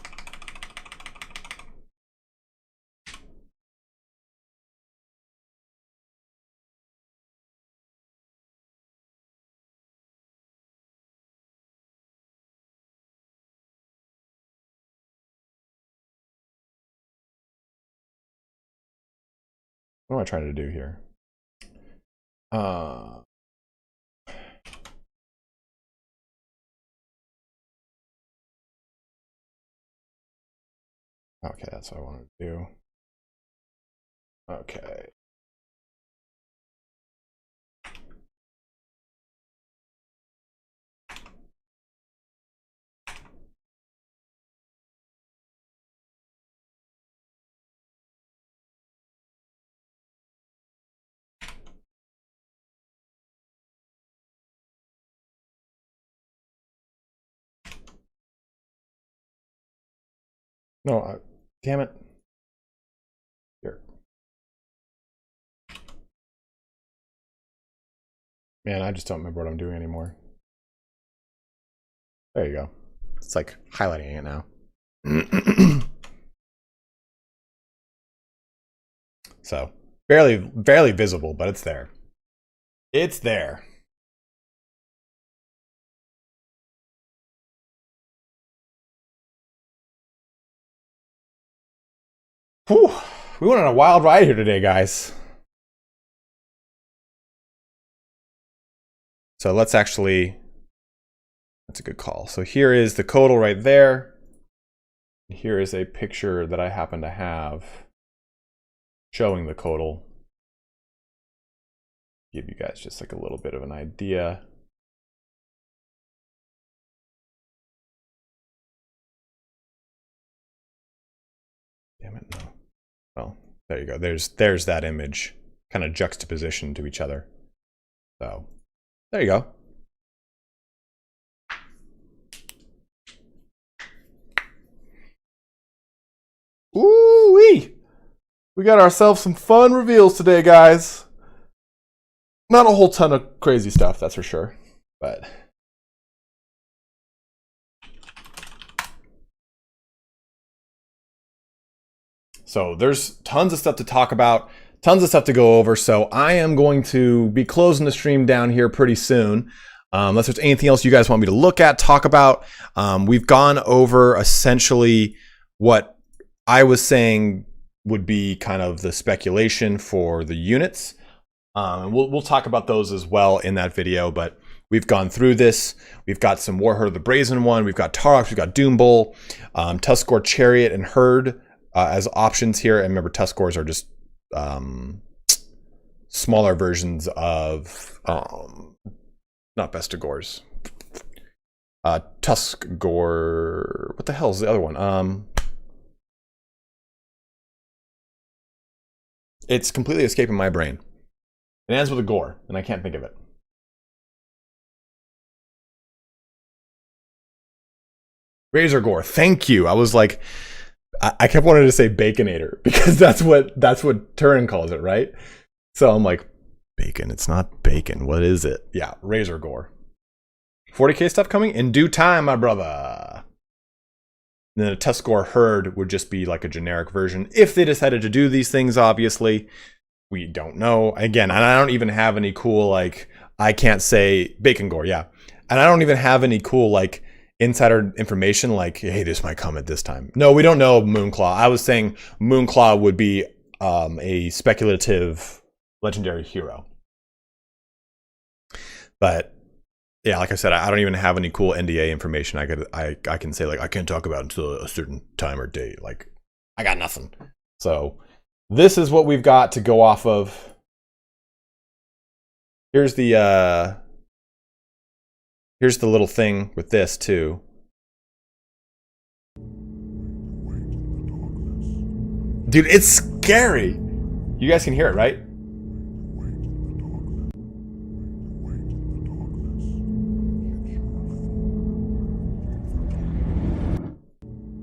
What am I trying to do here? Okay, that's what I want to do. Okay. No, damn it. Here. Man, I just don't remember what I'm doing anymore. There you go. It's like highlighting it now. So, barely visible, but it's there. It's there. Whew. We went on a wild ride here today, guys. So let's actually... That's a good call. So here is the Codal right there. Here is a picture that I happen to have showing the Codal. Give you guys just like a little bit of an idea. Damn it, no. Well, there you go. There's that image kind of juxtaposition to each other. So there you go. We got ourselves some fun reveals today, guys. Not a whole ton of crazy stuff, that's for sure. But so there's tons of stuff to talk about, tons of stuff to go over. So I am going to be closing the stream down here pretty soon. Unless there's anything else you guys want me to look at, talk about. We've gone over essentially what I was saying would be kind of the speculation for the units. We'll talk about those as well in that video, but we've gone through this. We've got some Warherd of the Brazen One, we've got Tarox, we've got Doombull, Tuskor Chariot and Herd as options here. And remember, Tuskors are just smaller versions of not Bestigors. Tuskgor. What the hell is the other one? It's completely escaping my brain. It ends with a gore, and I can't think of it. Razor Gore. Thank you. I was like, I kept wanting to say Baconator because that's what Turin calls it, right? So I'm like, bacon. It's not bacon. What is it? Yeah, Razor Gore. 40k stuff coming in due time, my brother. And then a Tuskor Herd would just be like a generic version. If they decided to do these things, obviously, we don't know. Again, and I don't even have any cool, like, I can't say Bacon Gore, yeah. And I don't even have any cool, like, insider information, like, hey, this might come at this time. No, we don't know Moonclaw. I was saying Moonclaw would be a speculative legendary hero. But yeah, like I said, I don't even have any cool NDA information I can say, like, I can't talk about until a certain time or date. Like, I got nothing. So this is what we've got to go off of. Here's the little thing with this too. Dude, it's scary. You guys can hear it, right?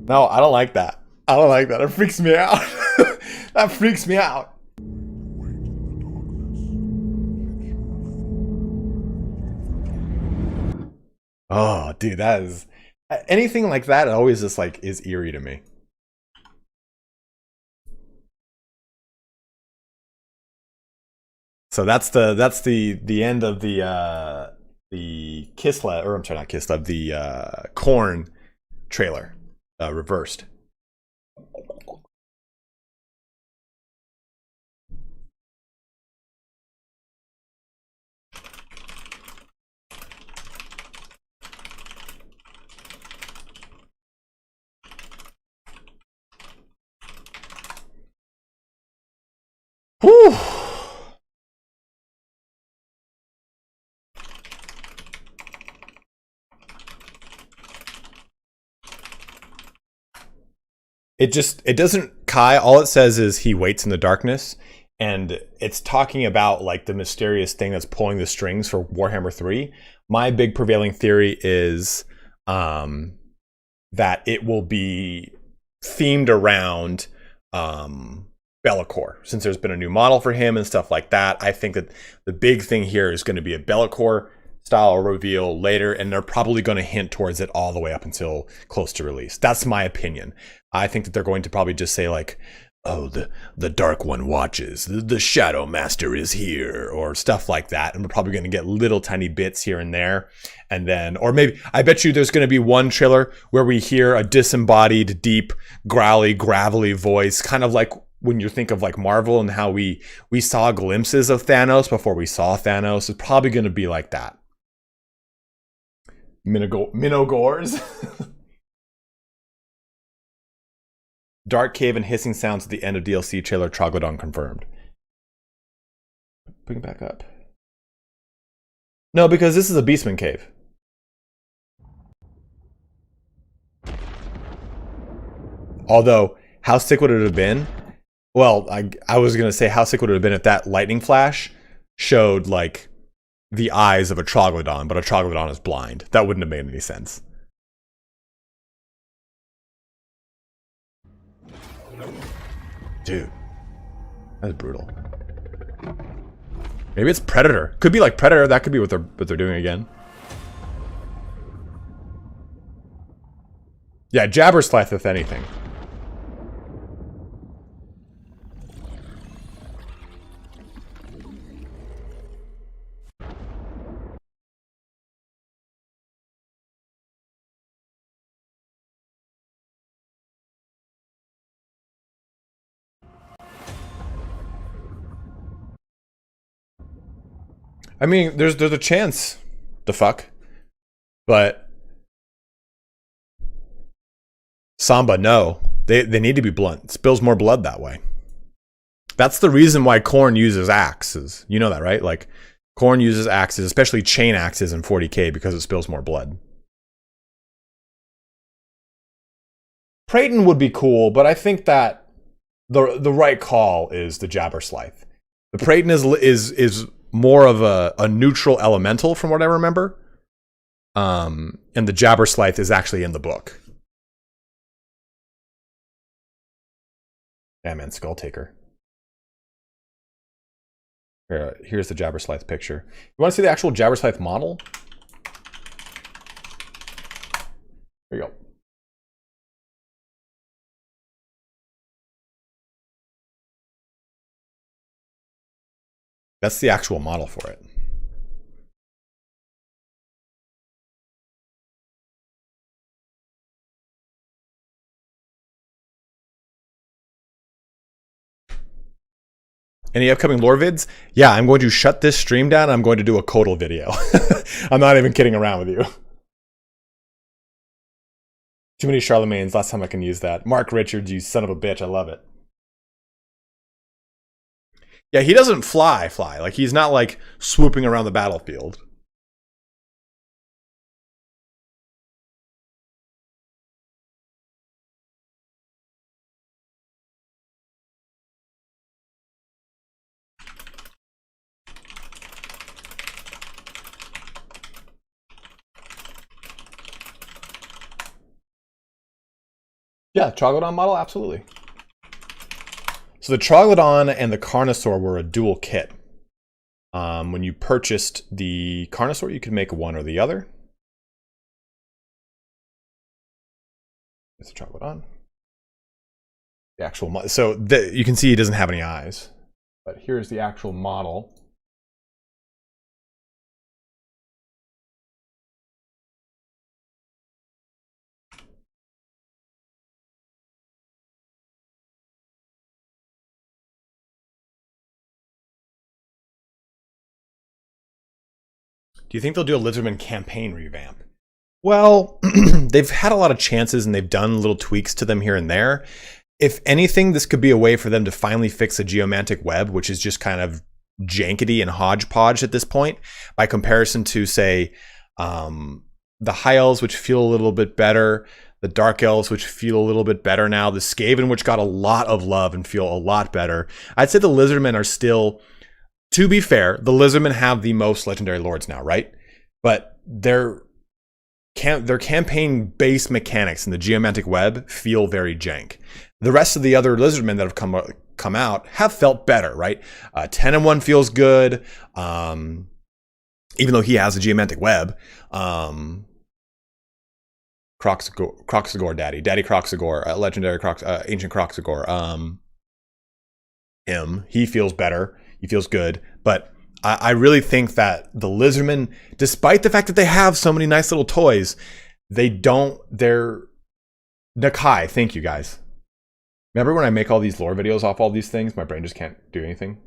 No, I don't like that. I don't like that. It freaks me out. That freaks me out. Oh, dude, that is... anything like that always just like is eerie to me. So that's the end of the Kislev, or I'm sorry, not Kislev, the Korn trailer. Reversed. Whew. It doesn't, Kai, all it says is he waits in the darkness, and it's talking about like the mysterious thing that's pulling the strings for Warhammer 3. My big prevailing theory is that it will be themed around Be'lakor, since there's been a new model for him and stuff like that. I think that the big thing here is going to be a Be'lakor style reveal later, and they're probably going to hint towards it all the way up until close to release. That's my opinion. I think that they're going to probably just say like, oh, the Dark One watches, the Shadow Master is here, or stuff like that. And we're probably going to get little tiny bits here and there. And then, or maybe, I bet you there's going to be one trailer where we hear a disembodied, deep, growly, gravelly voice, kind of like when you think of like Marvel and how we saw glimpses of Thanos before we saw Thanos. It's probably going to be like that. Minogores. Dark Cave and hissing sounds at the end of DLC trailer. Troglodon confirmed. Bring it back up. No, because this is a Beastman Cave. Although, how sick would it have been? Well, I was going to say how sick would it have been if that lightning flash showed like the eyes of a Troglodon, but a Troglodon is blind. That wouldn't have made any sense. Dude. That's brutal. Maybe it's Predator. Could be like Predator. That could be what they're doing again. Yeah, Jabberslythe, if anything. I mean, there's a chance, the fuck, but Samba, no, they need to be blunt. It spills more blood that way. That's the reason why Khorne uses axes. You know that, right? Like, Khorne uses axes, especially chain axes in 40k, because it spills more blood. Trident would be cool, but I think that the right call is the Jabberslythe. The Trident is more of a neutral elemental from what I remember. And the Jabberslythe is actually in the book. Yeah, man, Skull Taker. Here's the Jabberslythe picture. You want to see the actual Jabberslythe model? There you go. That's the actual model for it. Any upcoming lore vids? Yeah, I'm going to shut this stream down and I'm going to do a Codal video. I'm not even kidding around with you. Too many Charlemagne's. Last time I can use that. Mark Richards, you son of a bitch. I love it. Yeah, he doesn't fly. Like, he's not, like, swooping around the battlefield. Yeah, Troglodon model, absolutely. So the Troglodon and the Carnosaur were a dual kit. When you purchased the Carnosaur, you could make one or the other. It's a Troglodon. The actual model. So you can see he doesn't have any eyes. But here's the actual model. Do you think they'll do a Lizardman campaign revamp? Well, they've had a lot of chances and they've done little tweaks to them here and there. If anything, this could be a way for them to finally fix a geomantic web, which is just kind of jankety and hodgepodge at this point, by comparison to, say, the High Elves, which feel a little bit better, the Dark Elves, which feel a little bit better now, the Skaven, which got a lot of love and feel a lot better. I'd say the Lizardmen are still... To be fair, the Lizardmen have the most legendary lords now, right? But their campaign-based mechanics in the geomantic web feel very jank. The rest of the other Lizardmen that have come out have felt better, right? 10-1 feels good, even though he has a geomantic web. Croxagore Daddy Croxagore, legendary ancient Croxagore. He feels better. He feels good, but I really think that the Lizardmen, despite the fact that they have so many nice little toys, they're Nakai, thank you guys. Remember when I make all these lore videos off all these things, my brain just can't do anything?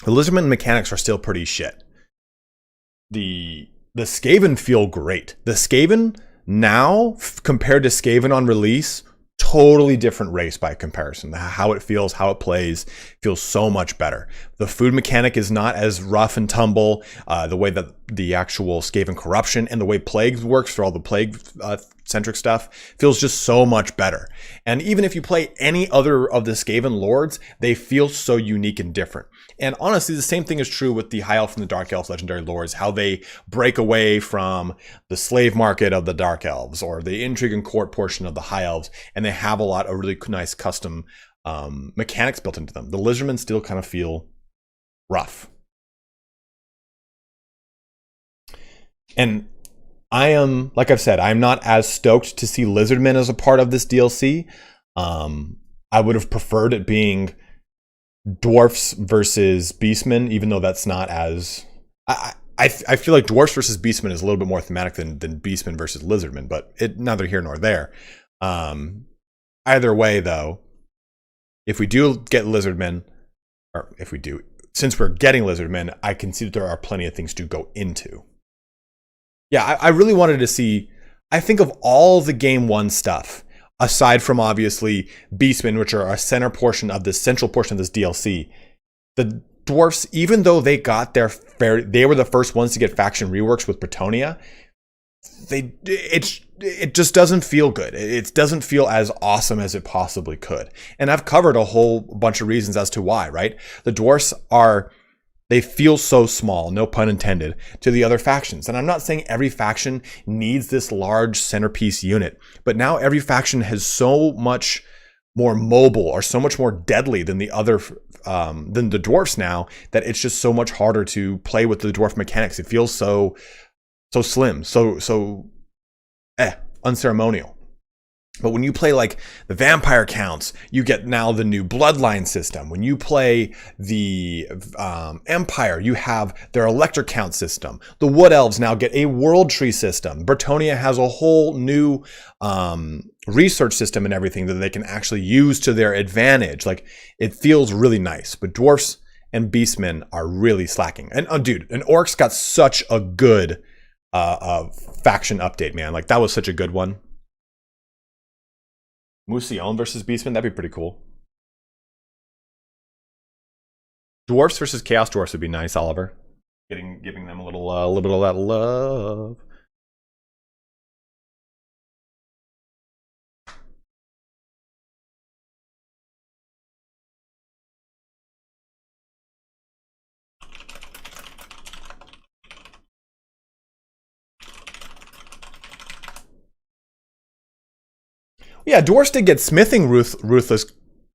The Lizardman mechanics are still pretty shit. The Skaven feel great. The Skaven now, compared to Skaven on release, totally different race by comparison. How it feels, how it plays, feels so much better. The food mechanic is not as rough and tumble. The way that the actual Skaven corruption and the way Plague works for all the Plague centric stuff feels just so much better. And even if you play any other of the Skaven lords, they feel so unique and different. And honestly, the same thing is true with the High Elf and the Dark Elf legendary lords, how they break away from the slave market of the Dark Elves or the intrigue and court portion of the High Elves, and they have a lot of really nice custom mechanics built into them. The Lizardmen still kind of feel rough. And I am, like I've said, I'm not as stoked to see Lizardmen as a part of this DLC. I would have preferred it being Dwarfs versus Beastmen, even though that's not as... I feel like Dwarfs versus Beastmen is a little bit more thematic than Beastmen versus Lizardmen, but neither here nor there. Either way, though, if we do get Lizardmen, or if we do, since we're getting Lizardmen, I can see that there are plenty of things to go into. Yeah, I really wanted to see, I think of all the Game 1 stuff, aside from obviously Beastmen, which are a central portion of this DLC, the Dwarfs, even though they got they were the first ones to get faction reworks with Bretonnia, it just doesn't feel good. It doesn't feel as awesome as it possibly could. And I've covered a whole bunch of reasons as to why, right? The Dwarfs they feel so small, no pun intended, to the other factions. And I'm not saying every faction needs this large centerpiece unit, but now every faction has so much more mobile or so much more deadly than the other than the Dwarfs now, that it's just so much harder to play with the Dwarf mechanics. It feels so slim, so unceremonial. But when you play like the Vampire Counts, you get now the new Bloodline system. When you play the Empire, you have their Elector Count system. The Wood Elves now get a World Tree system. Bretonnia has a whole new research system and everything that they can actually use to their advantage. Like, it feels really nice. But Dwarfs and Beastmen are really slacking. And dude, and Orcs got such a good faction update, man. Like, that was such a good one. Mousillon versus Beastmen, that'd be pretty cool. Dwarfs versus Chaos Dwarfs would be nice, Oliver. Giving them a little bit of that love. Yeah, Dwarfs did get smithing ruthless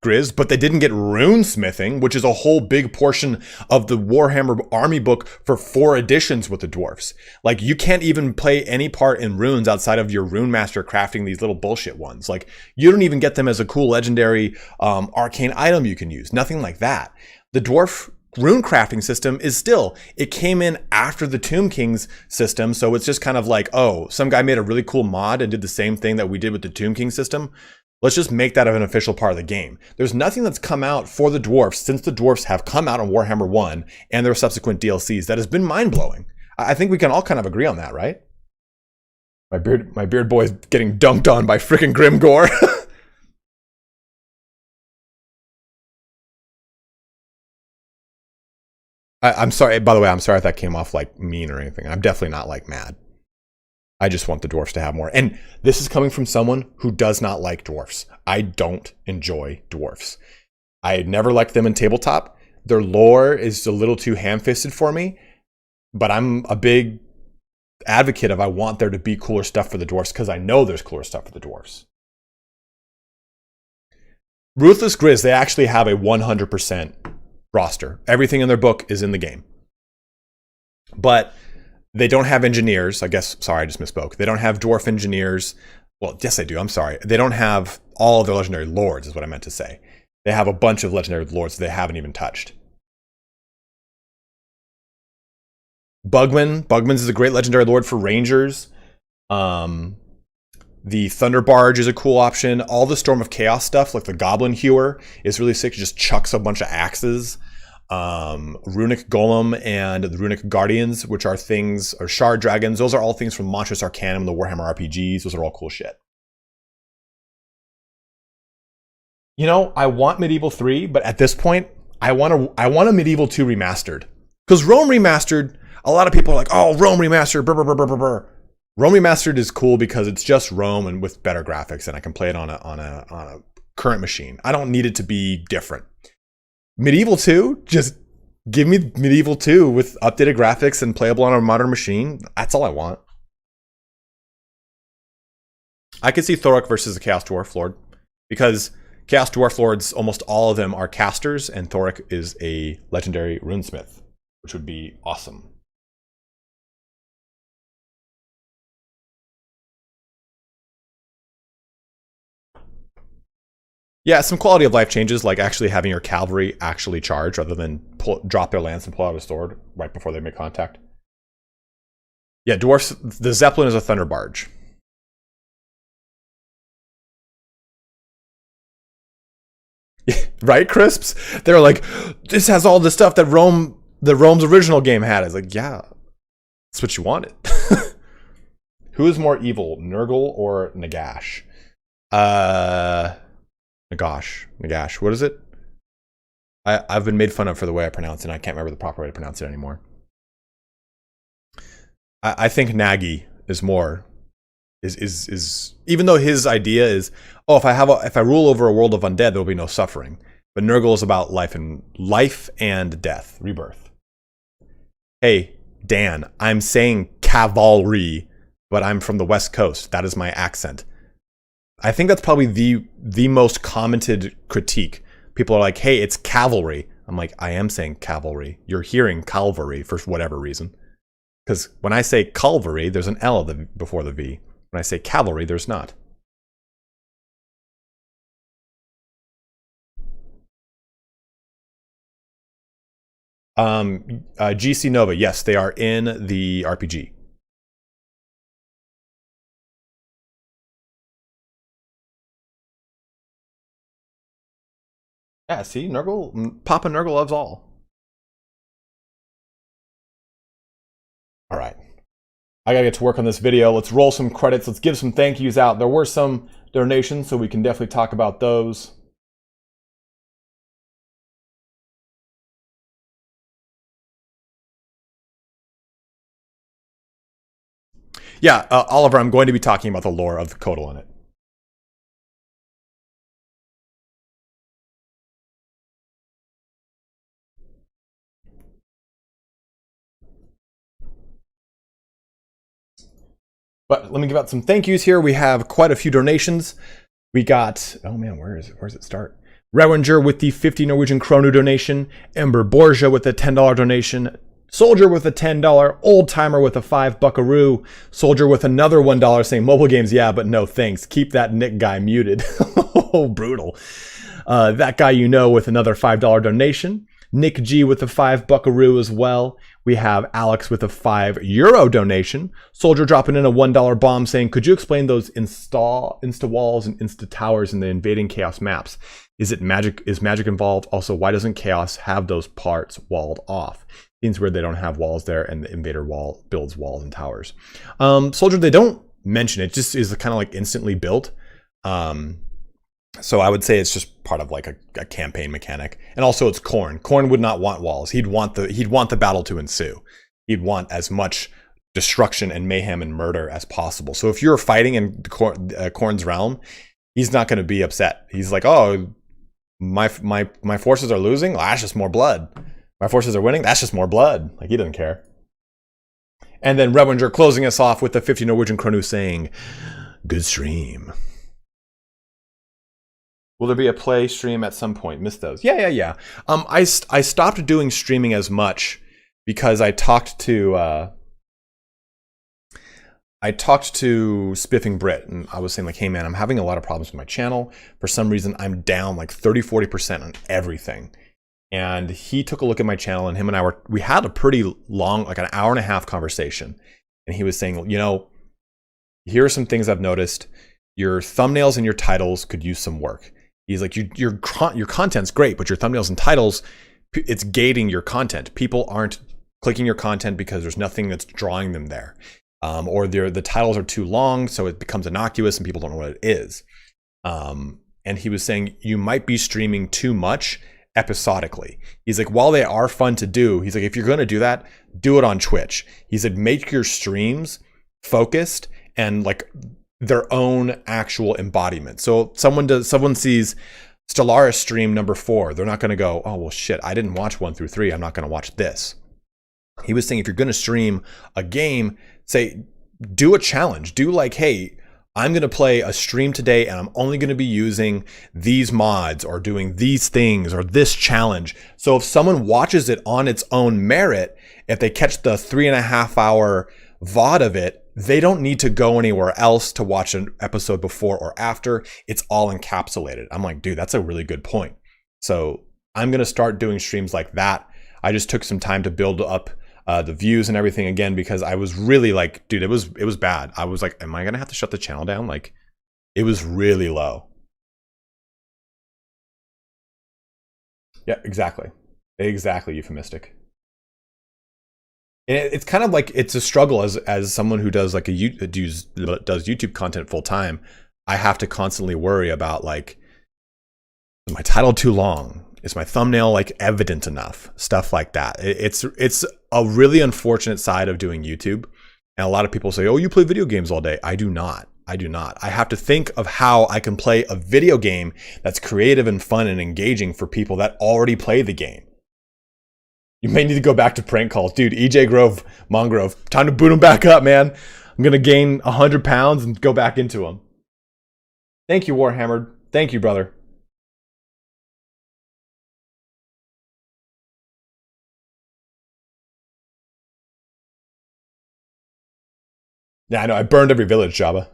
Grizz, but they didn't get rune smithing, which is a whole big portion of the Warhammer army book for 4 editions with the Dwarfs. Like, you can't even play any part in runes outside of your rune master crafting these little bullshit ones. Like, you don't even get them as a cool legendary arcane item you can use. Nothing like that. The Dwarf rune crafting system is still, it came in after the Tomb Kings system, so it's just kind of like, oh, some guy made a really cool mod and did the same thing that we did with the Tomb King system. Let's just make that an official part of the game. There's nothing that's come out for the Dwarfs since the Dwarfs have come out on Warhammer 1 and their subsequent DLCs that has been mind-blowing. I think we can all kind of agree on that, right? My beard boy is getting dunked on by freaking Grimgore. I'm sorry, by the way, I'm sorry if that came off like mean or anything. I'm definitely not like mad. I just want the Dwarfs to have more. And this is coming from someone who does not like Dwarfs. I don't enjoy Dwarfs. I never liked them in tabletop. Their lore is a little too ham-fisted for me, but I'm a big advocate of I want there to be cooler stuff for the Dwarfs because I know there's cooler stuff for the Dwarfs. Ruthless Grizz, they actually have a 100% roster. Everything in their book is in the game. But they don't have engineers. I guess, sorry, I just misspoke. They don't have dwarf engineers. Well, yes, they do. I'm sorry. They don't have all of their legendary lords, is what I meant to say. They have a bunch of legendary lords that they haven't even touched. Bugman's is a great legendary lord for rangers. The Thunder Barge is a cool option. All the Storm of Chaos stuff, like the Goblin Hewer, is really sick. It just chucks a bunch of axes. Runic Golem and the Runic Guardians, which are things, or Shard Dragons, those are all things from Monstrous Arcanum, the Warhammer RPGs. Those are all cool shit. You know, I want Medieval 3, but at this point, I want a Medieval 2 remastered. Because Rome Remastered, A lot of people are like, oh, Rome Remastered, brr, brr, brr, brr, brr. Rome Remastered is cool because it's just Rome and with better graphics, and I can play it on a current machine. I don't need it to be different. Medieval 2, just give me Medieval 2 with updated graphics and playable on a modern machine. That's all I want. I could see Thorok versus a Chaos Dwarf Lord, because Chaos Dwarf Lords, almost all of them are casters, and Thorok is a legendary runesmith, which would be awesome. Yeah, some quality of life changes, like actually having your cavalry actually charge rather than drop their lance and pull out a sword right before they make contact. Yeah, dwarfs. The Zeppelin is a thunder barge. Right, Crisps? They're like, this has all the stuff that Rome's original game had. It's like, yeah, that's what you wanted. Who is more evil, Nurgle or Nagash? Nagash. What is it? I've been made fun of for the way I pronounce it, and I can't remember the proper way to pronounce it anymore. I think Nagi is more is even though his idea is, oh, if I rule over a world of undead, there will be no suffering. But Nurgle is about life and death, rebirth. Hey, Dan, I'm saying cavalry, but I'm from the West Coast. That is my accent. I think that's probably the most commented critique. People are like, hey, it's cavalry. I'm like, I am saying cavalry. You're hearing Calvary for whatever reason. Because when I say Calvary, there's an L before the V. When I say cavalry, there's not. GC Nova, yes, they are in the RPG. Yeah, see, Papa Nurgle loves all. All right. I gotta get to work on this video. Let's roll some credits. Let's give some thank yous out. There were some donations, so we can definitely talk about those. Yeah, Oliver, I'm going to be talking about the lore of the Codal in it. But let me give out some thank yous here. We have quite a few donations. We got, oh man, where is it? Where does it start? Rewinger with the 50 Norwegian Kronu donation. Ember Borgia with a $10 donation. Soldier with a $10. Old Timer with a $5 buckaroo. Soldier with another $1 saying mobile games, yeah, but no thanks. Keep that Nick guy muted. Oh, brutal. That guy you know with another $5 donation. Nick G with a $5 buckaroo as well. We have Alex with a €5 donation. Soldier dropping in a $1 bomb saying, could you explain those insta walls and insta towers in the invading chaos maps? Is magic involved? Also, why doesn't chaos have those parts walled off? Seems weird they don't have walls there and the invader wall builds walls and towers. Soldier, they don't mention it. Just is kind of like instantly built. So I would say it's just part of like a campaign mechanic. And also it's Khorne. Khorne would not want walls. He'd want the battle to ensue. He'd want as much destruction and mayhem and murder as possible. So if you're fighting in Khorne's realm, he's not going to be upset. He's like, oh, my forces are losing? Well, that's just more blood. My forces are winning? That's just more blood. Like, he doesn't care. And then Rewinger closing us off with the 50 Norwegian Kronu saying, good stream. Will there be a play stream at some point? Missed those. Yeah. I stopped doing streaming as much because I talked to Spiffing Brit, and I was saying like, hey man, I'm having a lot of problems with my channel. For some reason, I'm down like 30-40% on everything. And he took a look at my channel, and him and we had a pretty long, like an hour and a half conversation. And he was saying, you know, here are some things I've noticed. Your thumbnails and your titles could use some work. He's like, your content's great, but your thumbnails and titles, it's gating your content. People aren't clicking your content because there's nothing that's drawing them there. Or the titles are too long, so it becomes innocuous and people don't know what it is. And he was saying, you might be streaming too much episodically. He's like, while they are fun to do, he's like, if you're going to do that, do it on Twitch. He said, make your streams focused and like their own actual embodiment. So someone sees Stellaris stream number 4, they're not going to go, oh, well, shit, I didn't watch 1 through 3. I'm not going to watch this. He was saying, if you're going to stream a game, say, do a challenge. Do like, hey, I'm going to play a stream today and I'm only going to be using these mods or doing these things or this challenge. So if someone watches it on its own merit, if they catch the 3.5 hour VOD of it, they don't need to go anywhere else to watch an episode before or after. It's all encapsulated. I'm like, dude, that's a really good point. So I'm going to start doing streams like that. I just took some time to build up the views and everything again, because I was really like, dude, it was bad. I was like, am I going to have to shut the channel down? Like, it was really low. Yeah, exactly. Exactly, euphemistic. And it's kind of like, it's a struggle as someone who does like does YouTube content full time. I have to constantly worry about like, is my title too long? Is my thumbnail like evident enough? Stuff like that. It's a really unfortunate side of doing YouTube. And a lot of people say, oh, you play video games all day. I do not. I do not. I have to think of how I can play a video game that's creative and fun and engaging for people that already play the game. You may need to go back to prank calls. Dude, EJ Grove, Mongrove, time to boot them back up, man. I'm going to gain 100 pounds and go back into them. Thank you, Warhammer. Thank you, brother. Yeah, I know. I burned every village, Jabba.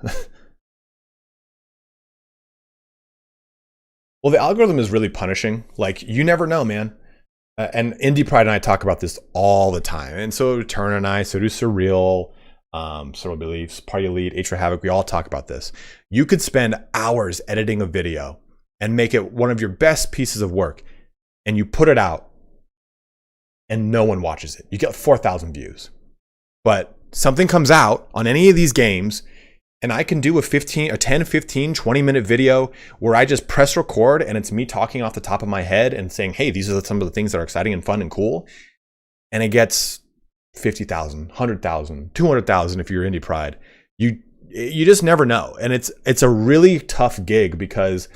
Well, the algorithm is really punishing. Like, you never know, man. And Indie Pride and I talk about this all the time. And so do Turn and I, so do Surreal, Subtle Beliefs, Party Elite, H for Havoc. We all talk about this. You could spend hours editing a video and make it one of your best pieces of work. And you put it out and no one watches it. You get 4,000 views. But something comes out on any of these games and I can do a 10, 15, 20 minute video where I just press record and it's me talking off the top of my head and saying, hey, these are some of the things that are exciting and fun and cool. And it gets 50,000, 100,000, 200,000 if you're Indie Pride. You just never know. And it's a really tough gig because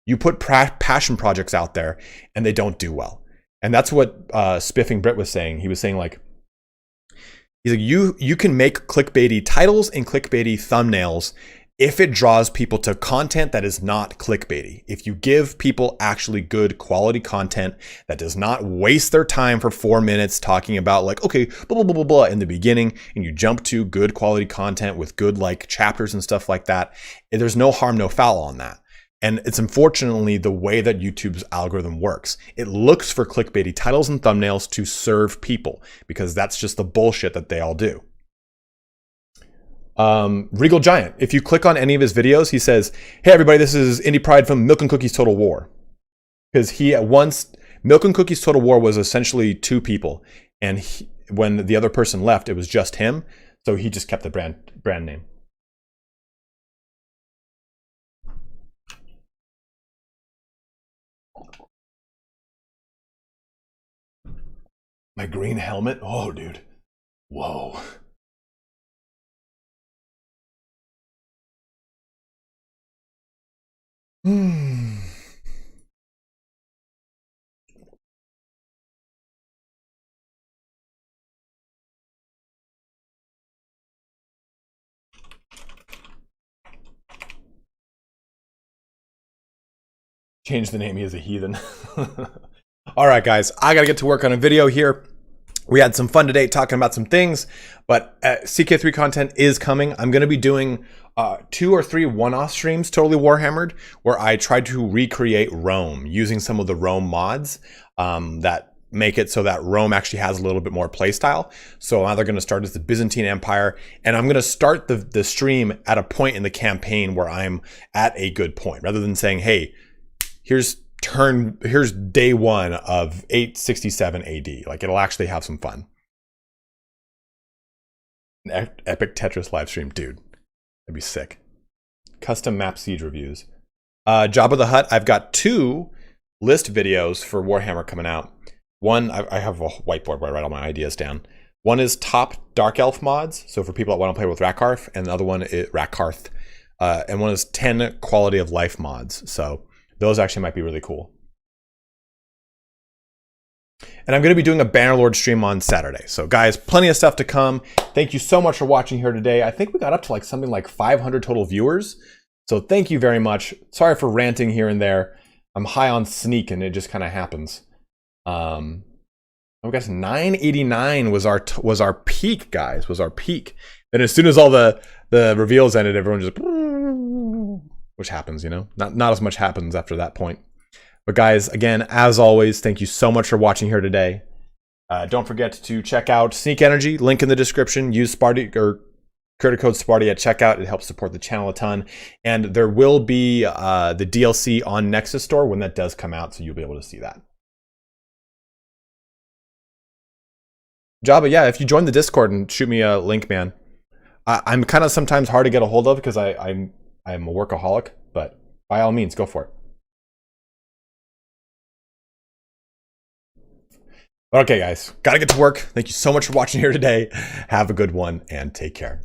you put passion projects out there and they don't do well. And that's what Spiffing Brit was saying. He was saying like, he's like, you can make clickbaity titles and clickbaity thumbnails if it draws people to content that is not clickbaity. If you give people actually good quality content that does not waste their time for 4 minutes talking about like, okay, blah, blah, blah, blah, blah in the beginning, and you jump to good quality content with good like chapters and stuff like that, there's no harm, no foul on that. And it's unfortunately the way that YouTube's algorithm works. It looks for clickbaity titles and thumbnails to serve people because that's just the bullshit that they all do. Regal Giant, if you click on any of his videos, he says, hey everybody, this is Indie Pride from Milk and Cookies Total War. Because he at once, Milk and Cookies Total War was essentially 2 people. And when the other person left, it was just him. So he just kept the brand name. My green helmet? Oh, dude. Whoa. Change the name, he is a heathen. All right, guys, I got to get to work on a video here. We had some fun today talking about some things, but CK3 content is coming. I'm going to be doing 2 or 3 one-off streams, totally Warhammered, where I tried to recreate Rome using some of the Rome mods that make it so that Rome actually has a little bit more playstyle. So I'm either going to start as the Byzantine Empire, and I'm going to start the stream at a point in the campaign where I'm at a good point, rather than saying, hey, here's day 1 of 867 AD. Like, it'll actually have some fun. An epic Tetris live stream, dude. That'd be sick. Custom map siege reviews. Jabba the Hutt, I've got 2 list videos for Warhammer coming out. One, I have a whiteboard where I write all my ideas down. One is top Dark Elf mods, so for people that want to play with Rakarth, and the other one is Rakarth. And one is 10 quality of life mods. So those actually might be really cool. And I'm going to be doing a Bannerlord stream on Saturday. So guys, plenty of stuff to come. Thank you so much for watching here today. I think we got up to like something like 500 total viewers. So thank you very much. Sorry for ranting here and there. I'm high on sneak and it just kind of happens. I guess 989 was our peak, guys. Was our peak. Then as soon as all the reveals ended, everyone just, which happens, you know. Not as much happens after that point. But guys, again, as always, thank you so much for watching here today. Don't forget to check out Sneak Energy, link in the description. Use Sparty or creator code Sparty at checkout. It helps support the channel a ton. And there will be the DLC on Nexus Store when that does come out, so you'll be able to see that. Jabba, yeah, if you join the Discord and shoot me a link, man. I'm kind of sometimes hard to get a hold of because I'm a workaholic, but by all means, go for it. Okay, guys, gotta get to work. Thank you so much for watching here today. Have a good one and take care.